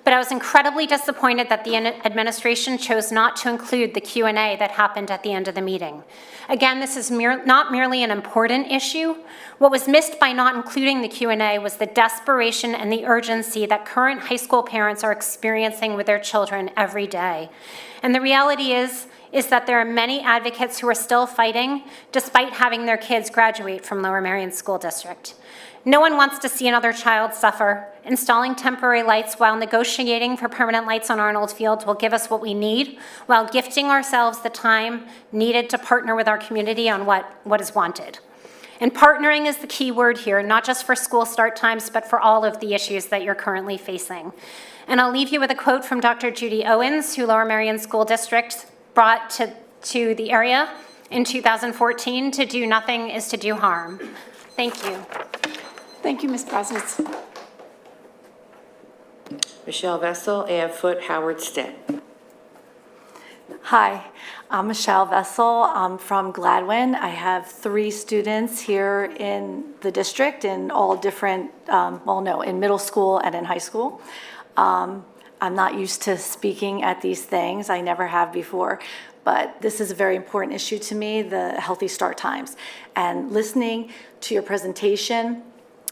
but I was incredibly disappointed that the administration chose not to include the Q&A that happened at the end of the meeting. Again, this is not merely an important issue. What was missed by not including the Q&A was the desperation and the urgency that current high school parents are experiencing with their children every day. And the reality is is that there are many advocates who are still fighting despite having their kids graduate from Lower Merion School District. No one wants to see another child suffer. Installing temporary lights while negotiating for permanent lights on Arnold Field will give us what we need, while gifting ourselves the time needed to partner with our community on what is wanted. And partnering is the key word here, not just for school start times, but for all of the issues that you're currently facing. And I'll leave you with a quote from Dr. Judy Owens, who Lower Merion School District brought to the area in 2014, "To do nothing is to do harm." Thank you. Thank you, Ms. Brosnitz. Michelle Vessel, Ann Foot, Howard Stead. Hi, I'm Michelle Vessel. I'm from Gladwin. I have 3 students here in the district in all different, in middle school and in high school. I'm not used to speaking at these things. I never have before. But this is a very important issue to me, the healthy start times. And listening to your presentation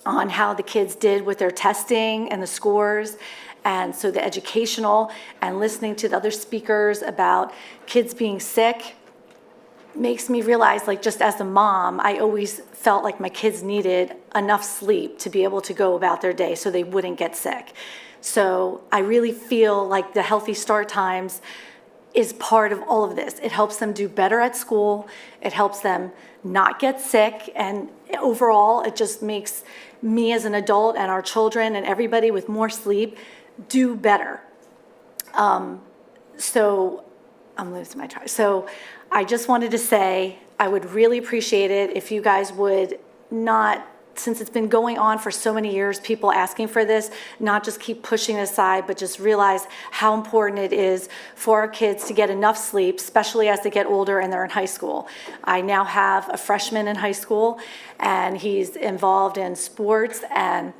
on how the kids did with their testing and the scores, and so the educational, and listening to the other speakers about kids being sick makes me realize, like, just as a mom, I always felt like my kids needed enough sleep to be able to go about their day so they wouldn't get sick. So I really feel like the healthy start times is part of all of this. It helps them do better at school. It helps them not get sick. And overall, it just makes me as an adult and our children and everybody with more sleep do better. So I'm losing my track. So I just wanted to say I would really appreciate it if you guys would not, since it's been going on for so many years, people asking for this, not just keep pushing it aside, but just realize how important it is for our kids to get enough sleep, especially as they get older and they're in high school. I now have a freshman in high school, and he's involved in sports, and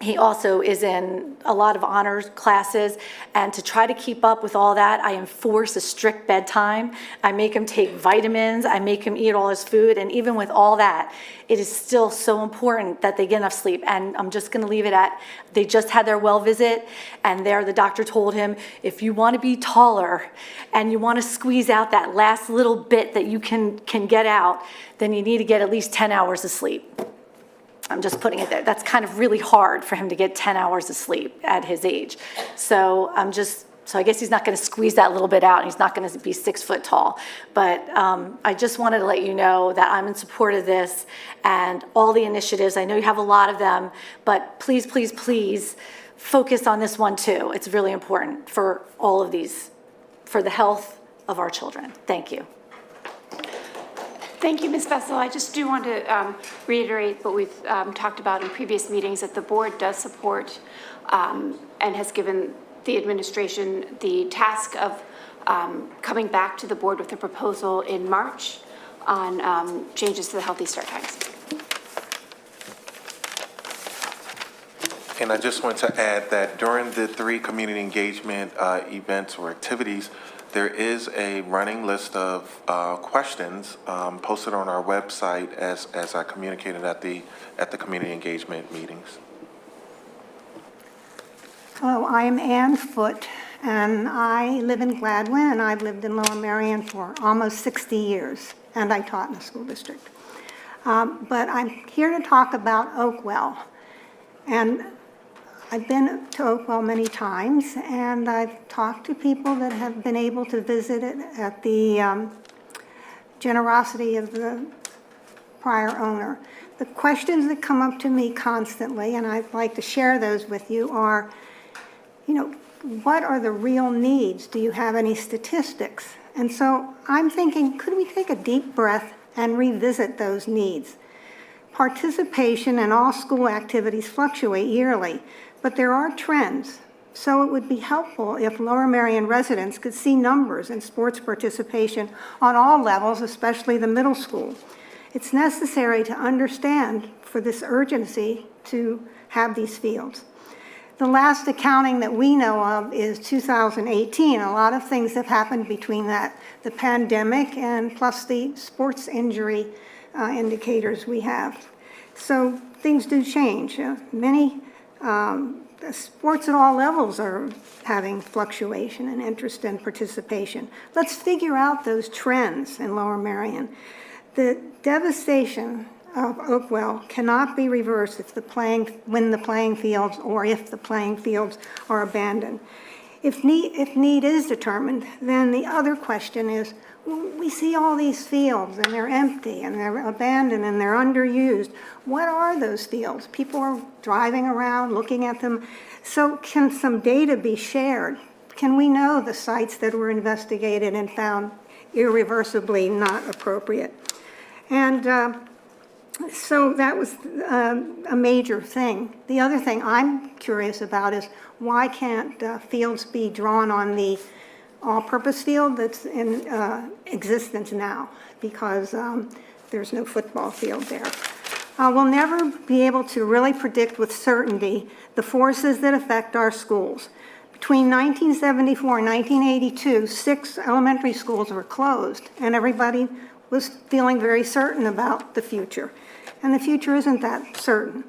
he also is in a lot of honors classes, and to try to keep up with all that, I enforce a strict bedtime. I make him take vitamins, I make him eat all his food, and even with all that, it is still so important that they get enough sleep. And I'm just gonna leave it at, they just had their well visit, and there the doctor told him, if you wanna be taller and you wanna squeeze out that last little bit that you can get out, then you need to get at least 10 hours of sleep. I'm just putting it there. That's kind of really hard for him to get 10 hours of sleep at his age. So I guess he's not going to squeeze that little bit out, and he's not going to be 6 foot tall. But I just wanted to let you know that I'm in support of this and all the initiatives. I know you have a lot of them, but please, please, please focus on this one too. It's really important for all of these, for the health of our children. Thank you. Thank you, Ms. Vessel. I just do want to reiterate what we've talked about in previous meetings, that the board does support and has given the administration the task of coming back to the board with a proposal in March on changes to the healthy start times. And I just want to add that during the 3 community engagement events or activities, there is a running list of questions posted on our website as I communicated at the community engagement meetings. Hello, I'm Ann Foot, and I live in Gladwin, and I've lived in Lower Merion for almost 60 years, and I taught in the school district. But I'm here to talk about Oakwell. And I've been to Oakwell many times, and I've talked to people that have been able to visit it at the generosity of the prior owner. The questions that come up to me constantly, and I'd like to share those with you, are, what are the real needs? Do you have any statistics? And so I'm thinking, could we take a deep breath and revisit those needs? Participation in all school activities fluctuate yearly, but there are trends. So it would be helpful if Lower Merion residents could see numbers in sports participation on all levels, especially the middle school. It's necessary to understand for this urgency to have these fields. The last accounting that we know of is 2018. A lot of things have happened between that, the pandemic and plus the sports injury indicators we have. So things do change. Many the sports at all levels are having fluctuation in interest and participation. Let's figure out those trends in Lower Merion. The devastation of Oakwell cannot be reversed when the playing fields or if the playing fields are abandoned. If need is determined, then the other question is, we see all these fields and they're empty and they're abandoned and they're underused. What are those fields? People are driving around looking at them. So can some data be shared? Can we know the sites that were investigated and found irreversibly not appropriate? And so that was a major thing. The other thing I'm curious about is why can't fields be drawn on the all-purpose field that's in existence now, because there's no football field there. We'll never be able to really predict with certainty the forces that affect our schools. Between 1974 and 1982, 6 elementary schools were closed, and everybody was feeling very certain about the future. And the future isn't that certain.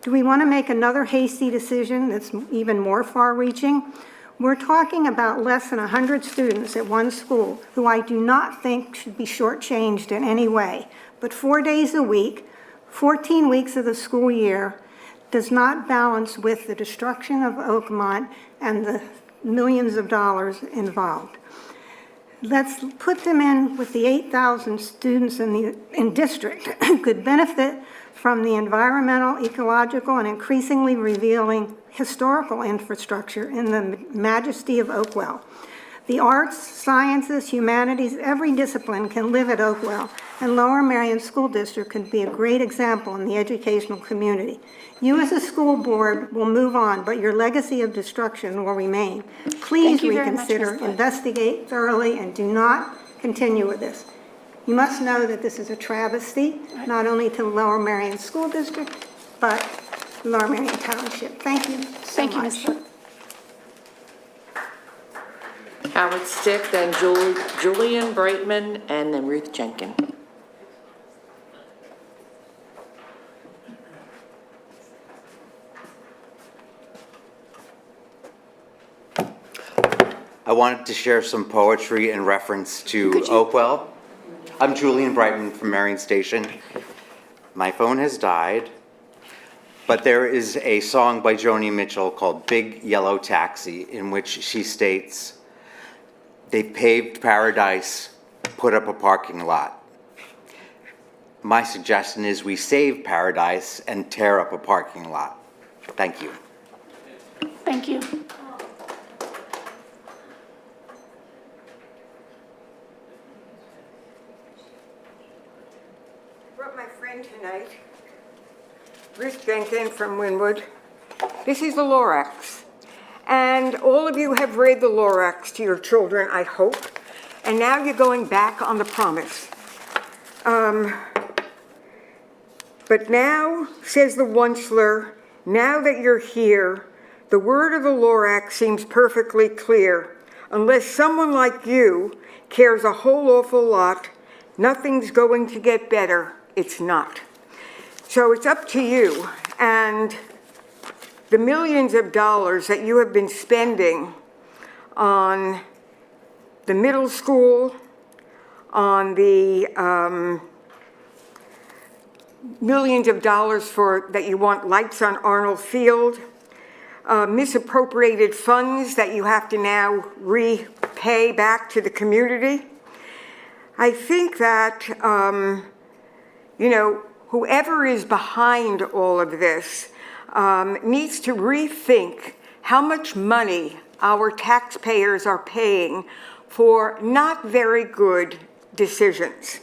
Do we want to make another hasty decision that's even more far-reaching? We're talking about less than 100 students at one school who I do not think should be shortchanged in any way. But 4 days a week, 14 weeks of the school year, does not balance with the destruction of Oakmont and the millions of dollars involved. Let's put them in with the 8,000 students in district who could benefit from the environmental, ecological, and increasingly revealing historical infrastructure in the majesty of Oakwell. The arts, sciences, humanities, every discipline can live at Oakwell, and Lower Merion School District can be a great example in the educational community. You as a school board will move on, but your legacy of destruction will remain. Please reconsider, investigate thoroughly, and do not continue with this. You must know that this is a travesty, not only to Lower Merion School District, but Lower Merion Township. Thank you so much. Thank you, Ms. Foote. Howard Stick, then Julian Brightman, and then Ruth Jenkins. I wanted to share some poetry in reference to Oakwell. I'm Julian Brightman from Marion Station. My phone has died, but there is a song by Joni Mitchell called Big Yellow Taxi, in which she states, "They paved paradise, put up a parking lot." My suggestion is we save paradise and tear up a parking lot. Thank you. Thank you. Brought my friend tonight, Ruth Jenkins from Wynwood. This is the Lorax. And all of you have read the Lorax to your children, I hope. And now you're going back on the promise. But now, says the Onceler, now that you're here, the word of the Lorax seems perfectly clear. Unless someone like you cares a whole awful lot, nothing's going to get better. It's not. So it's up to you. And the millions of dollars that you have been spending on the middle school, on the millions of dollars that you want lights on Arnold Field, misappropriated funds that you have to now repay back to the community. I think that, whoever is behind all of this needs to rethink how much money our taxpayers are paying for not very good decisions.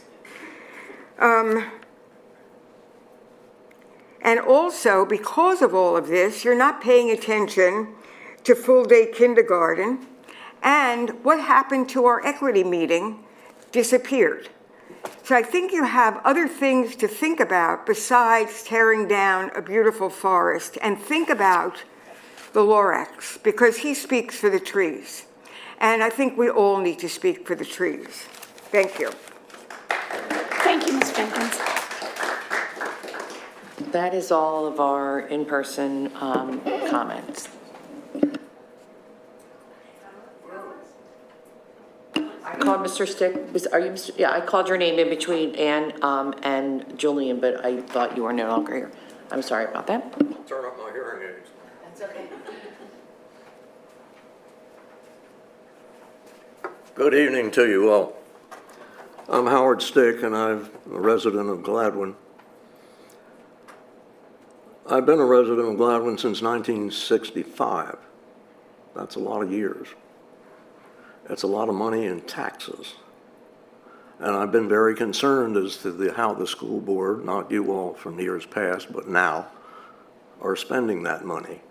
And also, because of all of this, you're not paying attention to full-day kindergarten, and what happened to our equity meeting disappeared. So I think you have other things to think about besides tearing down a beautiful forest, and think about the Lorax, because he speaks for the trees. And I think we all need to speak for the trees. Thank you. Thank you, Ms. Jenkins. That is all of our in-person comments. called Mr. Stick. Are you Mr.? Yeah, I called your name in between Ann and Julian, but I thought you were no longer here. I'm sorry about that. Turn up my hearing aids. That's okay. Good evening to you all. I'm Howard Stick, and I'm a resident of Gladwin. I've been a resident of Gladwin since 1965. That's a lot of years. That's a lot of money in taxes. And I've been very concerned as to how the school board, not you all from years past, but now, are spending that money.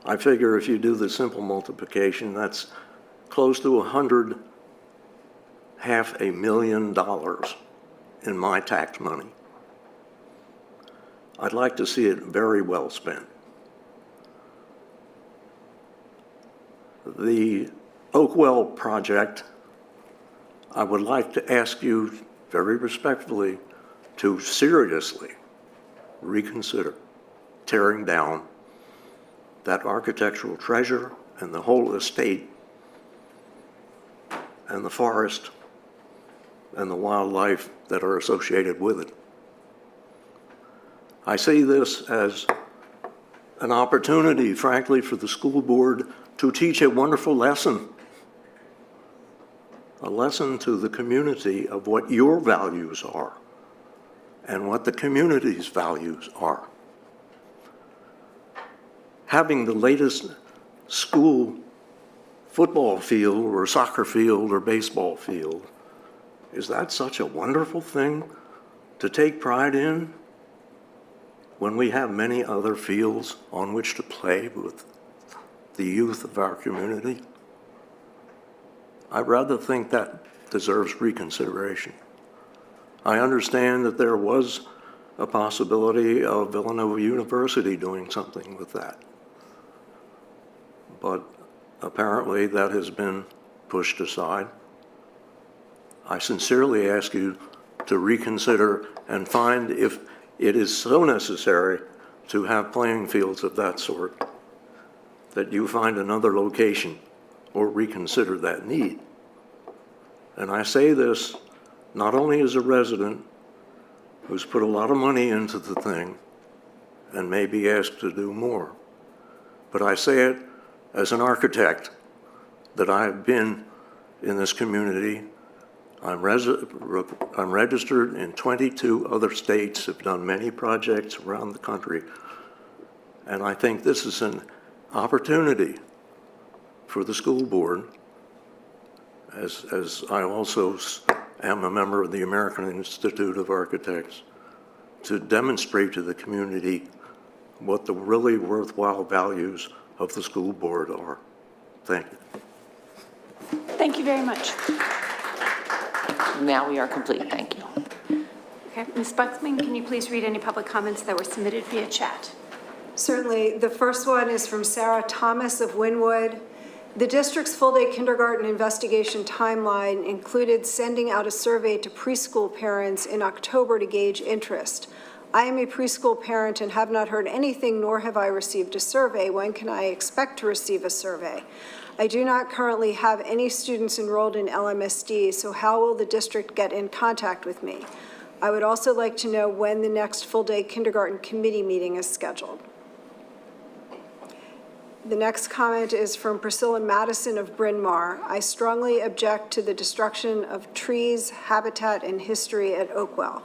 I figure if you do the simple multiplication, that's close to $500,000 in my tax money. I'd like to see it very well spent. The Oakwell project, I would like to ask you very respectfully to seriously reconsider tearing down that architectural treasure and the whole estate and the forest and the wildlife that are associated with it. I see this as an opportunity, frankly, for the school board to teach a wonderful lesson, a lesson to the community of what your values are and what the community's values are. Having the latest school football field or soccer field or baseball field, is that such a wonderful thing to take pride in when we have many other fields on which to play with the youth of our community? I rather think that deserves reconsideration. I understand that there was a possibility of Villanova University doing something with that, but apparently that has been pushed aside. I sincerely ask you to reconsider and find, if it is so necessary to have playing fields of that sort, that you find another location or reconsider that need. And I say this not only as a resident who's put a lot of money into the thing and may be asked to do more, but I say it as an architect that I have been in this community. I'm registered in 22 other states, have done many projects around the country, and I think this is an opportunity for the school board, as I also am a member of the American Institute of Architects, to demonstrate to the community what the really worthwhile values of the school board are. Thank you. Thank you very much. Now we are complete. Thank you. Okay, Ms. Buxman, can you please read any public comments that were submitted via chat? Certainly. The first one is from Sarah Thomas of Wynwood. The district's full-day kindergarten investigation timeline included sending out a survey to preschool parents in October to gauge interest. I am a preschool parent and have not heard anything, nor have I received a survey. When can I expect to receive a survey? I do not currently have any students enrolled in Lmsd, so how will the district get in contact with me? I would also like to know when the next full-day kindergarten committee meeting is scheduled. The next comment is from Priscilla Madison of Bryn Mawr. I strongly object to the destruction of trees, habitat, and history at Oakwell.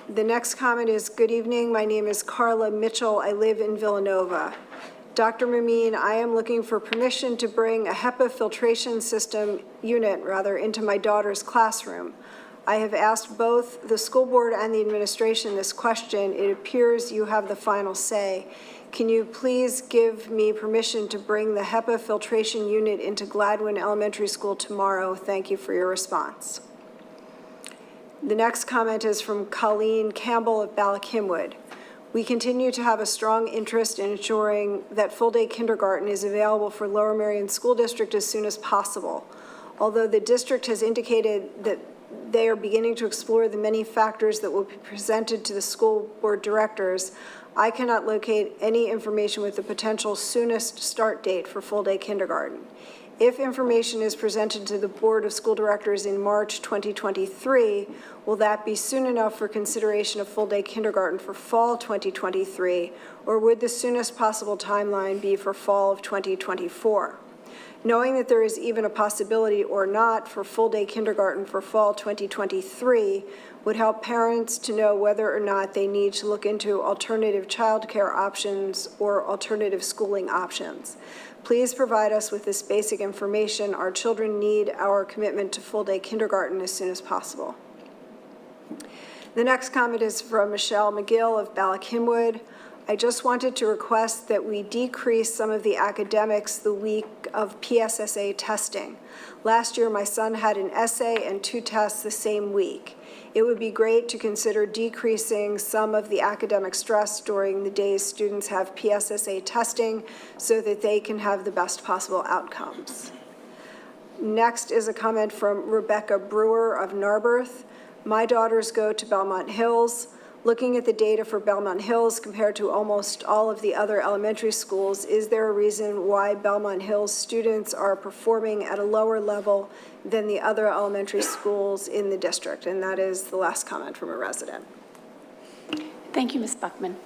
The next comment is, good evening, my name is Carla Mitchell. I live in Villanova. Dr. Mameen, I am looking for permission to bring a HEPA filtration system unit, into my daughter's classroom. I have asked both the school board and the administration this question. It appears you have the final say. Can you please give me permission to bring the HEPA filtration unit into Gladwin Elementary School tomorrow? Thank you for your response. The next comment is from Colleen Campbell of Ballackinwood. We continue to have a strong interest in ensuring that full-day kindergarten is available for Lower Merion School District as soon as possible. Although the district has indicated that they are beginning to explore the many factors that will be presented to the school board directors, I cannot locate any information with the potential soonest start date for full-day kindergarten. If information is presented to the Board of School Directors in March 2023, will that be soon enough for consideration of full-day kindergarten for fall 2023, or would the soonest possible timeline be for fall of 2024? Knowing that there is even a possibility or not for full-day kindergarten for fall 2023 would help parents to know whether or not they need to look into alternative childcare options or alternative schooling options. Please provide us with this basic information. Our children need our commitment to full-day kindergarten as soon as possible. The next comment is from Michelle McGill of Ballackinwood. I just wanted to request that we decrease some of the academics the week of PSSA testing. Last year, my son had an essay and 2 tests the same week. It would be great to consider decreasing some of the academic stress during the days students have PSSA testing so that they can have the best possible outcomes. Next is a comment from Rebecca Brewer of Narberth. My daughters go to Belmont Hills. Looking at the data for Belmont Hills compared to almost all of the other elementary schools, is there a reason why Belmont Hills students are performing at a lower level than the other elementary schools in the district? And that is the last comment from a resident. Thank you, Ms. Buckman.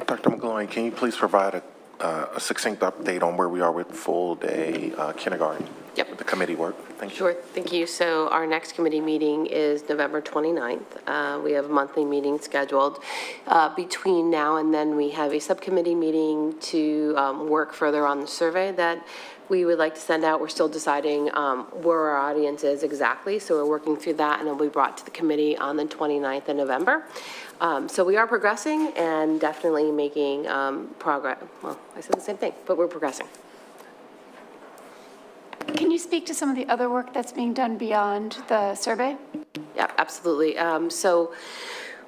Dr. McGloin, can you please provide a succinct update on where we are with full-day kindergarten? Yep. The committee work. Thank you. Sure, thank you. So our next committee meeting is November 29th. We have a monthly meeting scheduled. Between now and then, we have a subcommittee meeting to work further on the survey that we would like to send out. We're still deciding where our audience is exactly, so we're working through that, and it'll be brought to the committee on the 29th of November. So we are progressing and definitely making progress. Well, I said the same thing, but we're progressing. Can you speak to some of the other work that's being done beyond the survey? Yeah, absolutely. So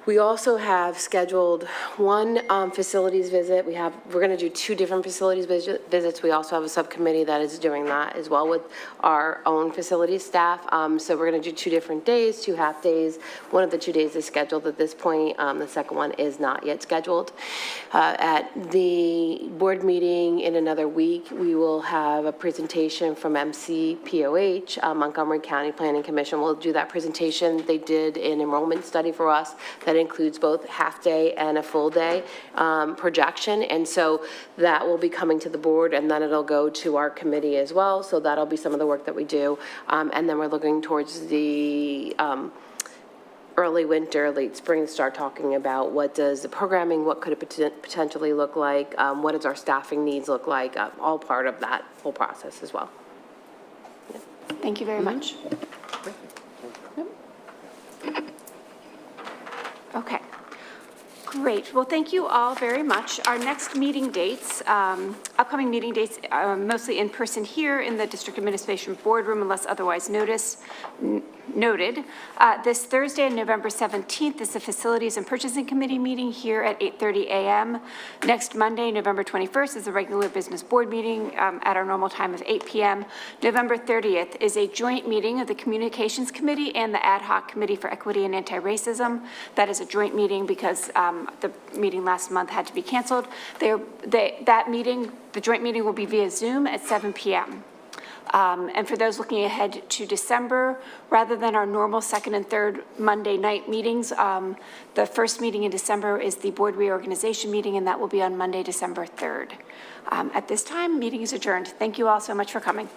we also have scheduled one facilities visit. We're going to do 2 different facilities visits. We also have a subcommittee that is doing that as well with our own facilities staff. So we're going to do 2 different days, 2 half days. One of the 2 days is scheduled at this point. The second one is not yet scheduled. At the board meeting in another week, we will have a presentation from MCPOH, Montgomery County Planning Commission. We'll do that presentation. They did an enrollment study for us that includes both half-day and a full-day projection, and so that will be coming to the board, and then it'll go to our committee as well, so that'll be some of the work that we do, and then we're looking towards the early winter, late spring, to start talking about what does the programming, what could it potentially look like, what does our staffing needs look like, all part of that whole process as well. Yeah. Thank you very much. Okay, great. Well, thank you all very much. Our next meeting dates, upcoming meeting dates, are mostly in person here in the District Administration Boardroom unless otherwise noted. This Thursday, November 17th, is the Facilities and Purchasing Committee meeting here at 8:30 a.m. Next Monday, November 21st, is a regular business board meeting at our normal time of 8 p.m. November 30th is a joint meeting of the Communications Committee and the Ad Hoc Committee for Equity and Anti-Racism. That is a joint meeting because the meeting last month had to be canceled. The joint meeting will be via Zoom at 7 p.m. And for those looking ahead to December, rather than our normal second and third Monday night meetings, the first meeting in December is the board reorganization meeting, and that will be on Monday, December 3rd. At this time, meeting is adjourned. Thank you all so much for coming.